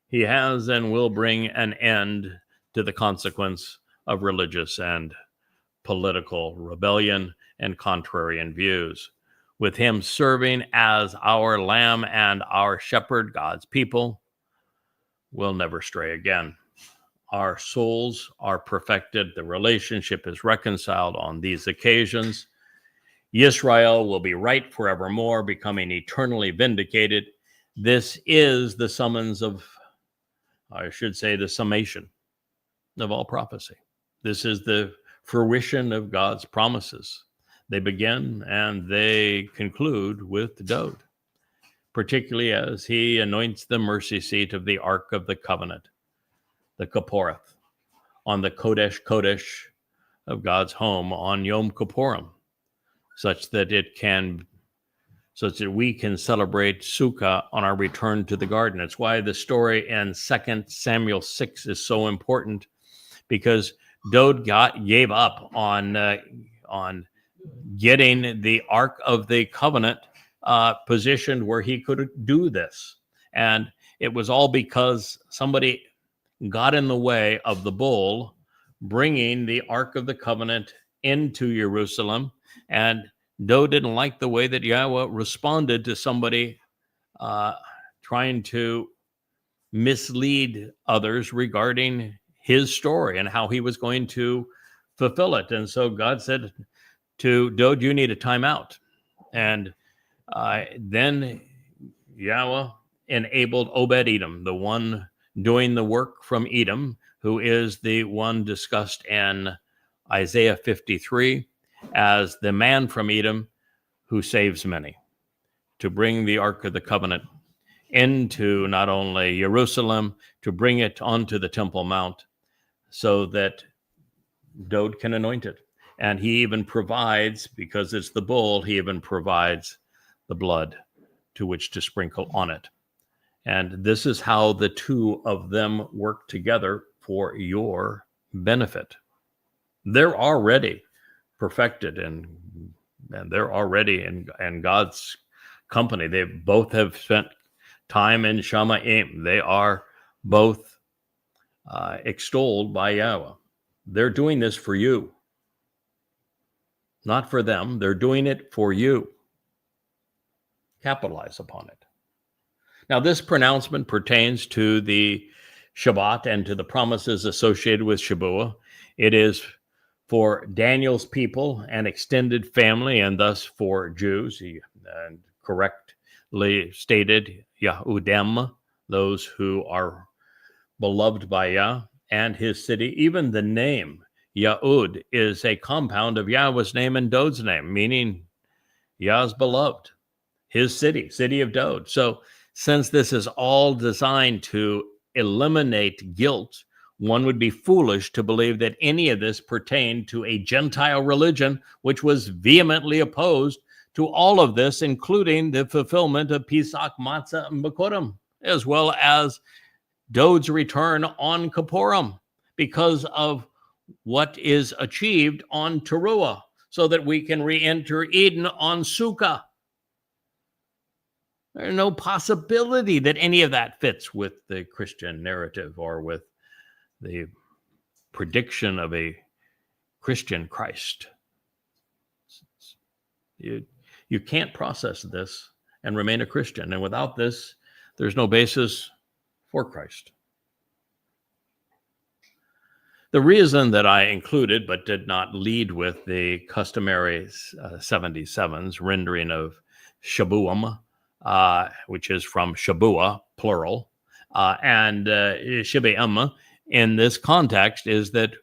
he has and will bring an end to the consequence of religious and political rebellion and contrarian views. With him serving as our lamb and our shepherd, God's people will never stray again. Our souls are perfected. The relationship is reconciled on these occasions. Yisrael will be right forevermore, becoming eternally vindicated. This is the summons of, I should say, the summation of all prophecy. This is the fruition of God's promises. They begin and they conclude with Dowd, particularly as he anoints the mercy seat of the Ark of the Covenant. the Kipporeth, on the Kodesh Kodesh of God's home on Yom Kippurim, such that we can celebrate Sukkah on our return to the garden. It's why the story in 2 Samuel 6 is so important, because Dowd gave up on getting the Ark of the Covenant positioned where he could do this. And it was all because somebody got in the way of the bull bringing the Ark of the Covenant into Jerusalem. And Dowd didn't like the way that Yahweh responded to somebody trying to mislead others regarding his story and how he was going to fulfill it. And so God said to Dowd, you need a timeout. And then Yahweh enabled Obed-Edom, the one doing the work from Edom, who is the one discussed in Isaiah 53 as the man from Edom who saves many, to bring the Ark of the Covenant into not only Jerusalem, to bring it onto the Temple Mount so that Dowd can anoint it. And he even provides, because it's the bull, he even provides the blood to which to sprinkle on it. And this is how the two of them work together for your benefit. They're already perfected and they're already in God's company. They both have spent time in Shamayim. They are both extolled by Yahweh. They're doing this for you, not for them. They're doing it for you. Capitalize upon it. Now, this pronouncement pertains to the Shabbat and to the promises associated with Shabuah. It is for Daniel's people and extended family, and thus for Jews. And correctly stated, Yahudem, those who are beloved by Yah and his city. Even the name Yahud is a compound of Yahweh's name and Dowd's name, meaning Yah's beloved, his city of Dowd. So since this is all designed to eliminate guilt, one would be foolish to believe that any of this pertained to a Gentile religion, which was vehemently opposed to all of this, including the fulfillment of Pesach, Matzah, and Bikurim, as well as Dowd's return on Kippurim, because of what is achieved on Teruah, so that we can re-enter Eden on Sukkah. There's no possibility that any of that fits with the Christian narrative or with the prediction of a Christian Christ. You can't process this and remain a Christian. And without this, there's no basis for Christ. The reason that I included but did not lead with the customary 77s rendering of Shabuam, which is from Shabuah, plural, and Shibe'em in this context is that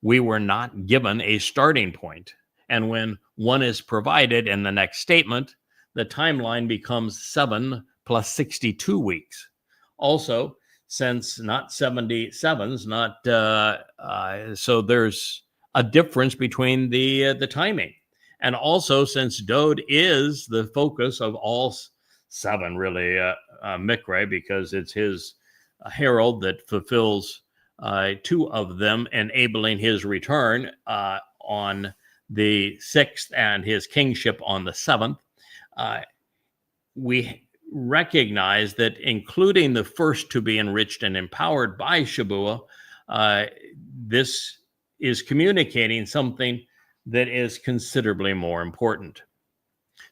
we were not given a starting point. And when one is provided in the next statement, the timeline becomes 7 plus 62 weeks. Also, since not 77s, so there's a difference between the timing. And also, since Dowd is the focus of all 7, really, Miqraey, because it's his herald that fulfills 2 of them, enabling his return on the 6th and his kingship on the 7th. We recognize that including the first to be enriched and empowered by Shabuah, this is communicating something that is considerably more important.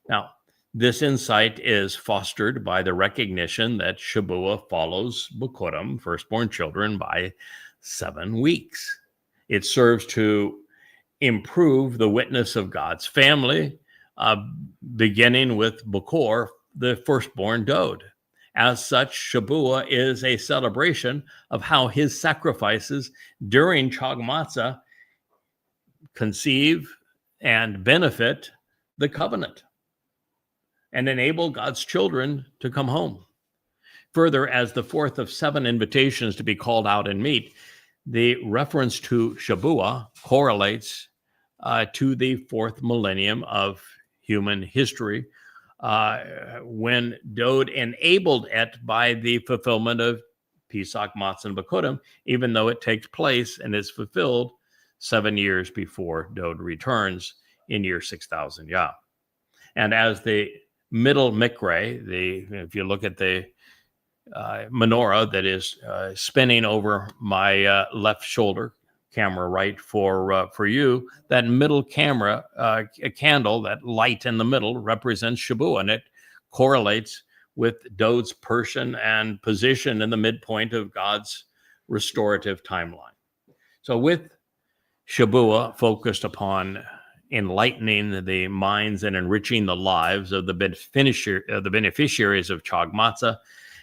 Now, this insight is fostered by the recognition that Shabuah follows Bikurim, firstborn children, by 7 weeks. It serves to improve the witness of God's family, beginning with Bukor, the firstborn Dowd. As such, Shabuah is a celebration of how his sacrifices during Chag Matzah conceive and benefit the covenant and enable God's children to come home. Further, as the 4th of 7 invitations to be called out and meet, The reference to Shabuah correlates to the fourth millennium of human history, when Dowd enabled it by the fulfillment of Pesach, Matzah, and Bakudim, even though it takes place and is fulfilled 7 years before Dowd returns in year 6000 Yah. And as the middle Miqraey, if you look at the menorah that is spinning over my left shoulder, camera right for you, that middle camera, a candle, that light in the middle represents Shabuah, and it correlates with Dowd's person and position in the midpoint of God's restorative timeline. So with Shabuah focused upon enlightening the minds and enriching the lives of the beneficiaries of Chag Matzah,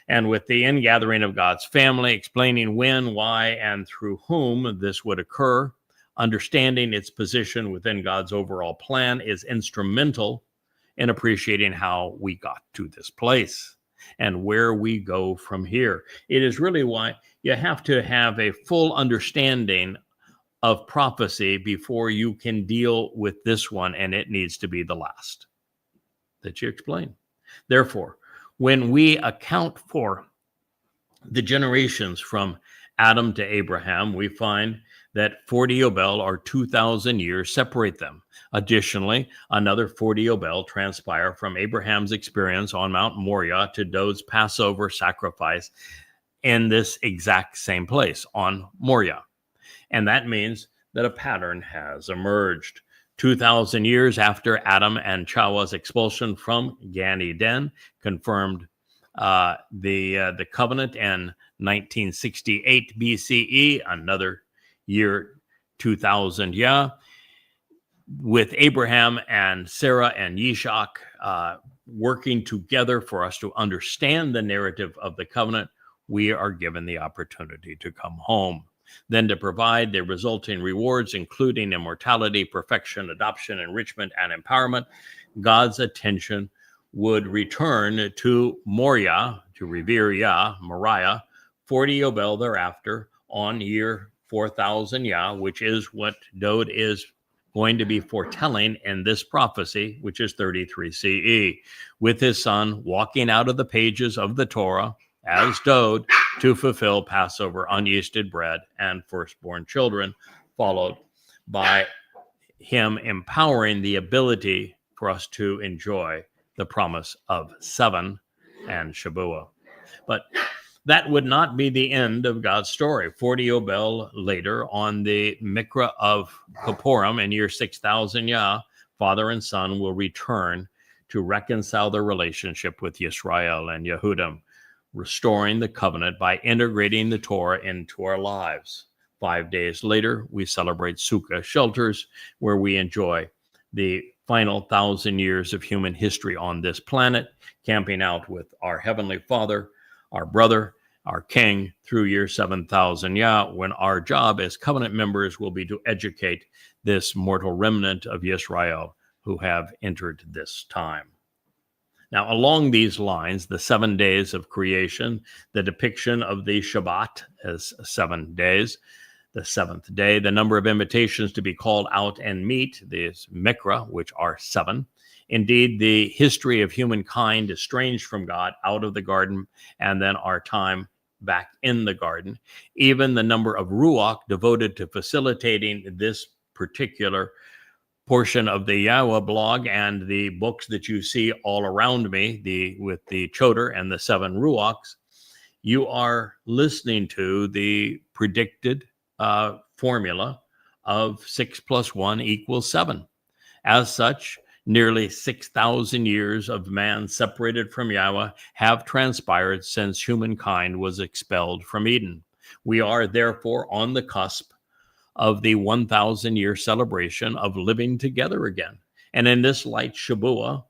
and with the ingathering of God's family, explaining when, why, and through whom this would occur, understanding its position within God's overall plan is instrumental in appreciating how we got to this place and where we go from here. It is really why you have to have a full understanding of prophecy before you can deal with this one, and it needs to be the last that you explain. Therefore, when we account for the generations from Adam to Abraham, we find that 40 Yobel, or 2,000 years, separate them. Additionally, another 40 Yobel transpire from Abraham's experience on Mount Moriah to Dowd's Passover sacrifice in this exact same place, on Moriah. And that means that a pattern has emerged. 2,000 years after Adam and Chawah's expulsion from Gan Eden, confirmed the covenant in 1968 BCE, another year 2000 Yah, with Abraham and Sarah and Yishak working together for us to understand the narrative of the covenant, we are given the opportunity to come home. Then to provide the resulting rewards, including immortality, perfection, adoption, enrichment, and empowerment, God's attention would return to Moriah, to revere Yah, Moriah, 40 Yobel thereafter, on year 4000 Yah, which is what Dowd is going to be foretelling in this prophecy, which is 33 CE, with his son walking out of the pages of the Torah as Dowd to fulfill Passover, unyeasted bread, and firstborn children, followed by him empowering the ability for us to enjoy the promise of 7 and Shabuah. But that would not be the end of God's story. 40 Yobel later, on the Miqraey of Kippurim in year 6000 Yah, father and son will return to reconcile their relationship with Yisrael and Yehudim, restoring the covenant by integrating the Torah into our lives. 5 days later, we celebrate Sukkah shelters, where we enjoy the final 1,000 years of human history on this planet, camping out with our Heavenly Father, our brother, our King, through year 7,000 Yah, when our job as covenant members will be to educate this mortal remnant of Yisrael who have entered this time. Now, along these lines, the 7 days of creation, the depiction of the Shabat as 7 days, the seventh day, the number of invitations to be called out and meet, this Miqraey, which are 7. Indeed, the history of humankind estranged from God out of the garden, and then our time back in the garden. Even the number of Ruach devoted to facilitating this particular portion of the YAHOWAH blog and the books that you see all around me, with the Choder and the 7 Ruachs, you are listening to the predicted formula of 6 + 1 = 7. As such, nearly 6,000 years of man separated from Yahweh have transpired since humankind was expelled from Eden. We are therefore on the cusp of the 1,000-year celebration of living together again. And in this light, Shabuah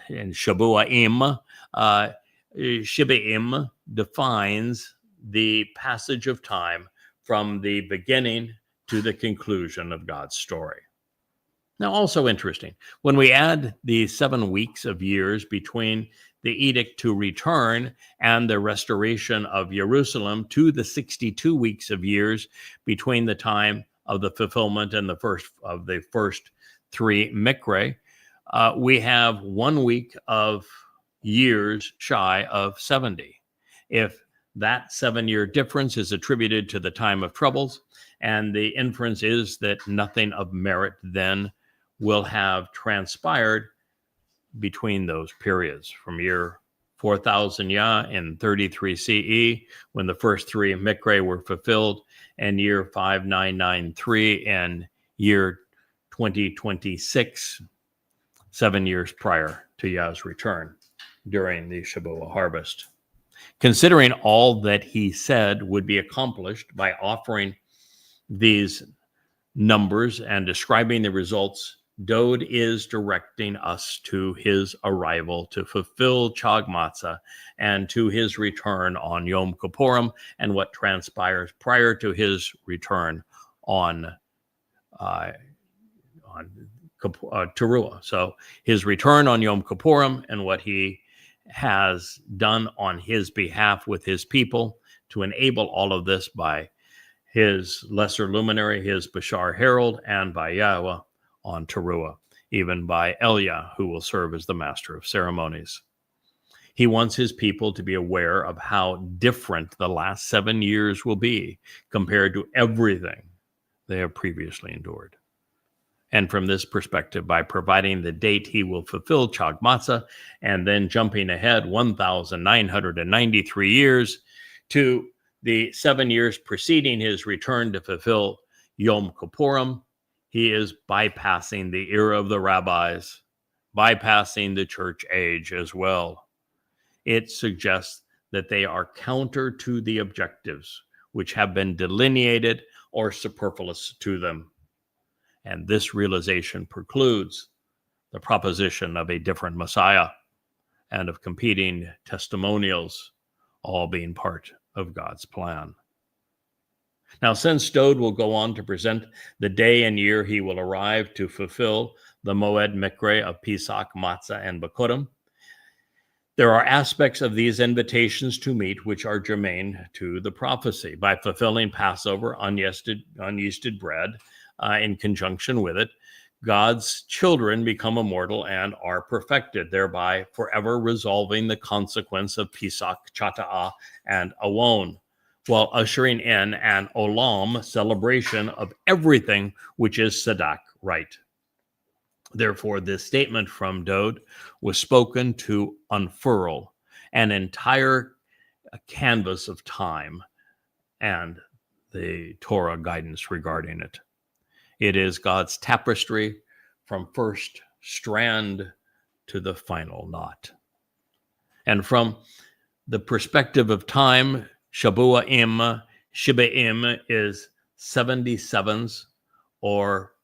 and Shabua'im, Shibaim defines the passage of time from the beginning to the conclusion of God's story. Now, also interesting, when we add the 7 weeks of years between the edict to return and the restoration of Jerusalem to the 62 weeks of years between the time of the fulfillment and the first 3 Miqraey, we have 1 week of years shy of 70. If that 7-year difference is attributed to the time of troubles, and the inference is that nothing of merit then will have transpired between those periods, from year 4000 Yah in 33 CE, when the first 3 Miqraey were fulfilled, and year 5993 in year 2026, 7 years prior to Yah's return during the Shabuah harvest. Considering all that he said would be accomplished by offering these numbers and describing the results, Dowd is directing us to his arrival to fulfill Chag Matzah and to his return on Yom Kippurim and what transpires prior to his return on Towrah. So his return on Yom Kippurim and what he has done on his behalf with his people to enable all of this by his lesser luminary, his Bashar Herald, and by Yahowah on Towrah, even by Elia, who will serve as the master of ceremonies. He wants his people to be aware of how different the last 7 years will be compared to everything they have previously endured. And from this perspective, by providing the date he will fulfill Chag Matzah, and then jumping ahead 1,993 years to the 7 years preceding his return to fulfill Yom Kippurim, he is bypassing the era of the rabbis, bypassing the church age as well. It suggests that they are counter to the objectives which have been delineated or superfluous to them. And this realization precludes the proposition of a different Messiah and of competing testimonials, all being part of God's plan. Now, since Dowd will go on to present the day and year he will arrive to fulfill the Mowed Miqraey of Pesach, Matzah, and Bikurim, there are aspects of these invitations to meet which are germane to the prophecy. By fulfilling Passover, unyeasted bread, in conjunction with it, God's children become immortal and are perfected, thereby forever resolving the consequence of Pesach, Chata'ah, and Awon, while ushering in an Olam celebration of everything which is Sadak, right. Therefore, this statement from Dowd was spoken to unfurl an entire canvas of time and the Torah guidance regarding it. It is God's tapestry from first strand to the final knot. And from the perspective of time, Shabua'im, Shiba'im is 77s, or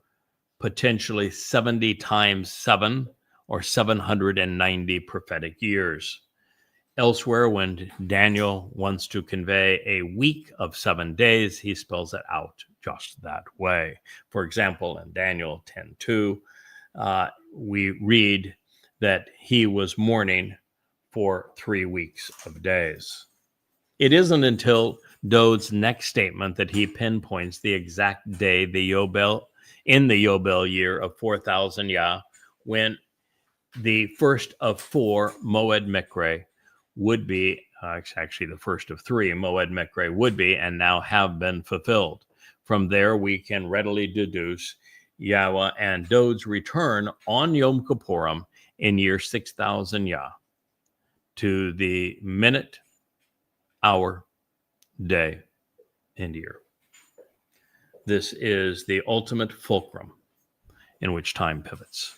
potentially 70 times 7, or 790 prophetic years. Elsewhere, when Daniel wants to convey a week of 7 days, he spells it out just that way. For example, in Daniel 10:2, we read that he was mourning for 3 weeks of days. It isn't until Dowd's next statement that he pinpoints the exact day in the Yobel year of 4000 Yah, when the first of 4 Mowed Miqraey would be, actually the first of 3 Mowed Miqraey would be, and now have been fulfilled. From there, we can readily deduce Yahowah and Dowd's return on Yom Kippurim in year 6000 Yah to the minute, hour, day, and year. This is the ultimate fulcrum in which time pivots.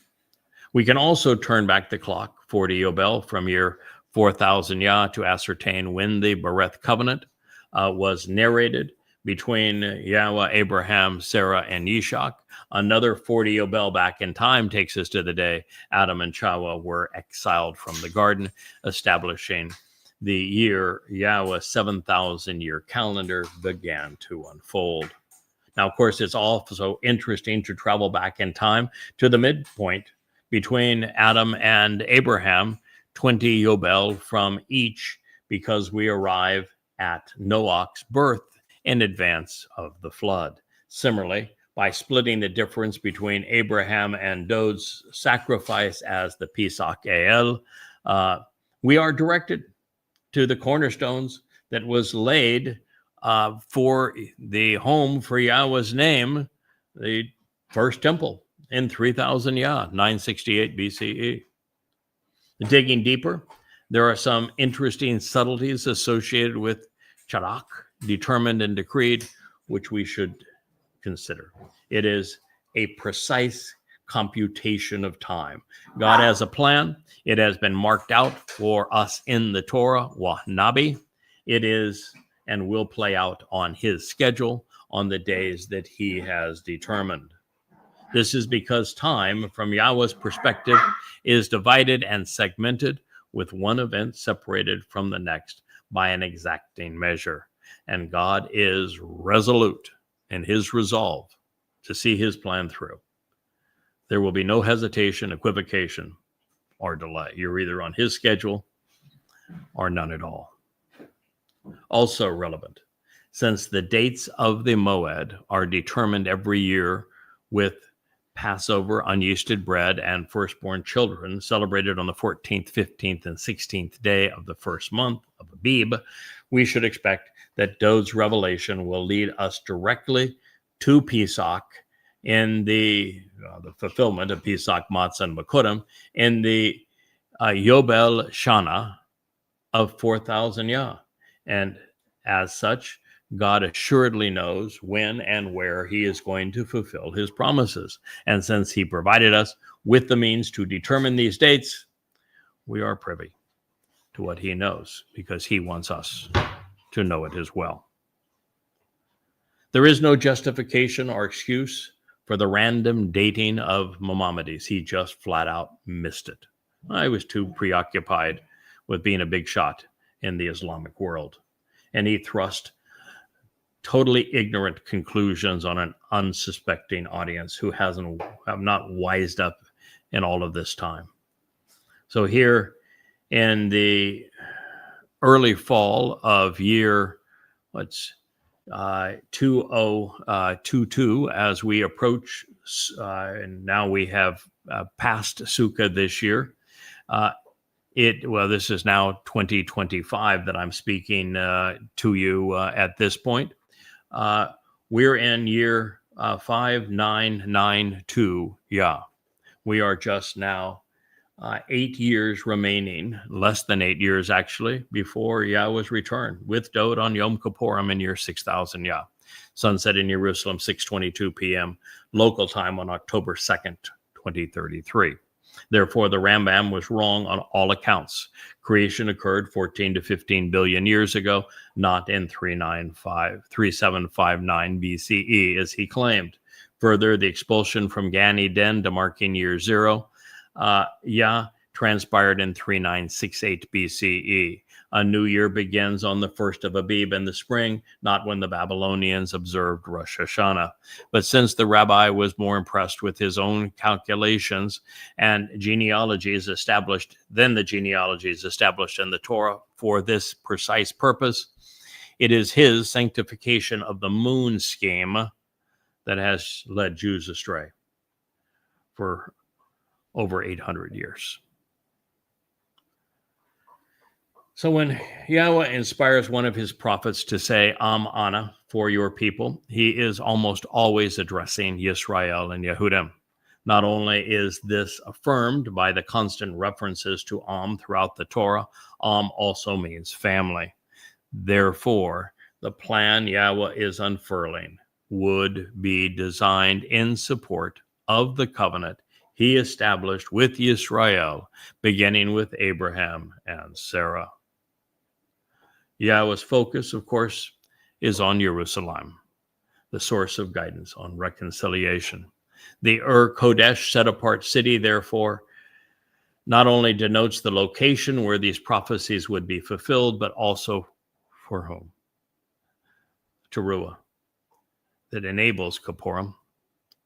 We can also turn back the clock 40 Yobel from year 4000 Yah to ascertain when the Bereth covenant was narrated between Yahowah, Abraham, Sarah, and Yishak. Another 40 Yobel back in time takes us to the day Adam and Chawah were exiled from the garden, establishing the year Yahowah's 7,000-year calendar began to unfold. Now, of course, it's also interesting to travel back in time to the midpoint between Adam and Abraham, 20 Yobel from each, because we arrive at Noach's birth in advance of the flood. Similarly, by splitting the difference between Abraham and Dowd's sacrifice as the Pesach El, we are directed to the cornerstones that was laid for the home for Yahweh's name, the first temple in 3000 968 BCE. Digging deeper, there are some interesting subtleties associated with Charak, determined and decreed, which we should consider. It is a precise computation of time. God has a plan. It has been marked out for us in the Torah, Nabi. It is and will play out on his schedule on the days that he has determined. This is because time, from Yahweh's perspective, is divided and segmented, with one event separated from the next by an exacting measure. And God is resolute in his resolve to see his plan through. There will be no hesitation, equivocation, or delay. You're either on his schedule or none at all. Also relevant, since the dates of the Mowed are determined every year with Passover, unyeasted bread, and firstborn children celebrated on the 14th, 15th, and 16th day of the first month of Abib, we should expect that Dowd's revelation will lead us directly to Pesach in the fulfillment of Pesach, Matzah, and Bekurim in the Yobel Shana of 4,000 Yah. And as such, God assuredly knows when and where he is going to fulfill his promises. And since he provided us with the means to determine these dates, we are privy to what he knows because he wants us to know it as well. There is no justification or excuse for the random dating of Maimonides. He just flat out missed it. I was too preoccupied with being a big shot in the Islamic world. And he thrust totally ignorant conclusions on an unsuspecting audience who have not wised up in all of this time. So here in the early fall of year 2022, as we approach, and now we have passed Sukkah this year. This is now 2025 that I'm speaking to you at this point. We're in year 5992 Yah. We are just now 8 years remaining, less than 8 years actually, before Yahweh's return with Dowd on Yom Kippurim in year 6000 Yah. Sunset in Jerusalem, 6:22 p.m. local time on October 2nd, 2033. Therefore, the Rambam was wrong on all accounts. Creation occurred 14 to 15 billion years ago, not in 3759 BCE, as he claimed. Further, the expulsion from Gan Eden, demarking year 0, Yah, transpired in 3968 BCE. A new year begins on the 1st of Abib in the spring, not when the Babylonians observed Rosh Hashanah. But since the rabbi was more impressed with his own calculations and genealogies established than the genealogies established in the Torah for this precise purpose, it is his sanctification of the moon scheme that has led Jews astray for over 800 years. So when Yahweh inspires one of his prophets to say, Ana, for your people, he is almost always addressing Yisrael and Yehudim. Not only is this affirmed by the constant references to throughout the Torah, also means family. Therefore, the plan Yahweh is unfurling would be designed in support of the covenant he established with Yisrael, beginning with Abraham and Sarah. Yahweh's focus, of course, is on Jerusalem, the source of guidance on reconciliation. The Kodesh, set-apart city, therefore, not only denotes the location where these prophecies would be fulfilled, but also for whom? Towrah, that enables Kippurim,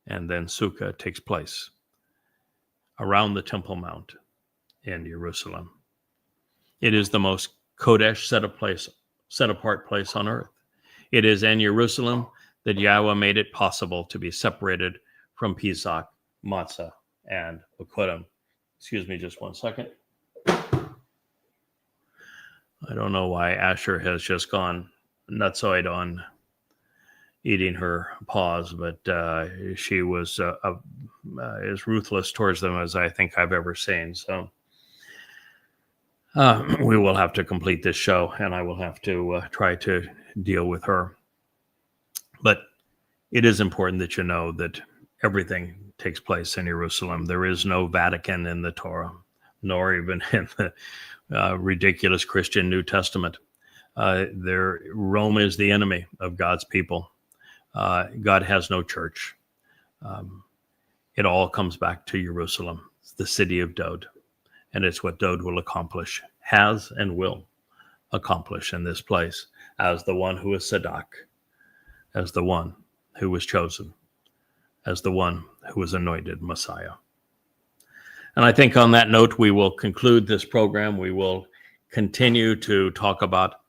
and then Sukkah takes place around the Temple Mount in Jerusalem. It is the most Kodesh set apart place on earth. It is in Jerusalem that Yahweh made it possible to be separated from Pesach, Matzah, and Bikurim. Excuse me just one second. I don't know why Asher has just gone nutsoid on eating her paws, but she was as ruthless towards them as I think I've ever seen. So we will have to complete this show, and I will have to try to deal with her. But it is important that you know that everything takes place in Jerusalem. There is no Vatican in the Torah, nor even in the ridiculous Christian New Testament. Rome is the enemy of God's people. God has no church. It all comes back to Jerusalem. It's the city of Dowd. And it's what Dowd will accomplish, has and will accomplish in this place as the one who is Sadak, as the one who was chosen, as the one who was anointed Messiah. And I think on that note, we will conclude this program. We will continue to talk about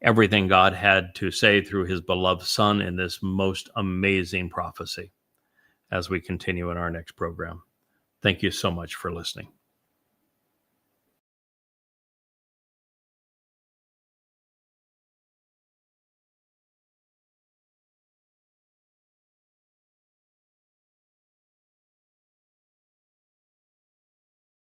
everything God had to say through his beloved Son in this most amazing prophecy as we continue in our next program. Thank you so much for listening.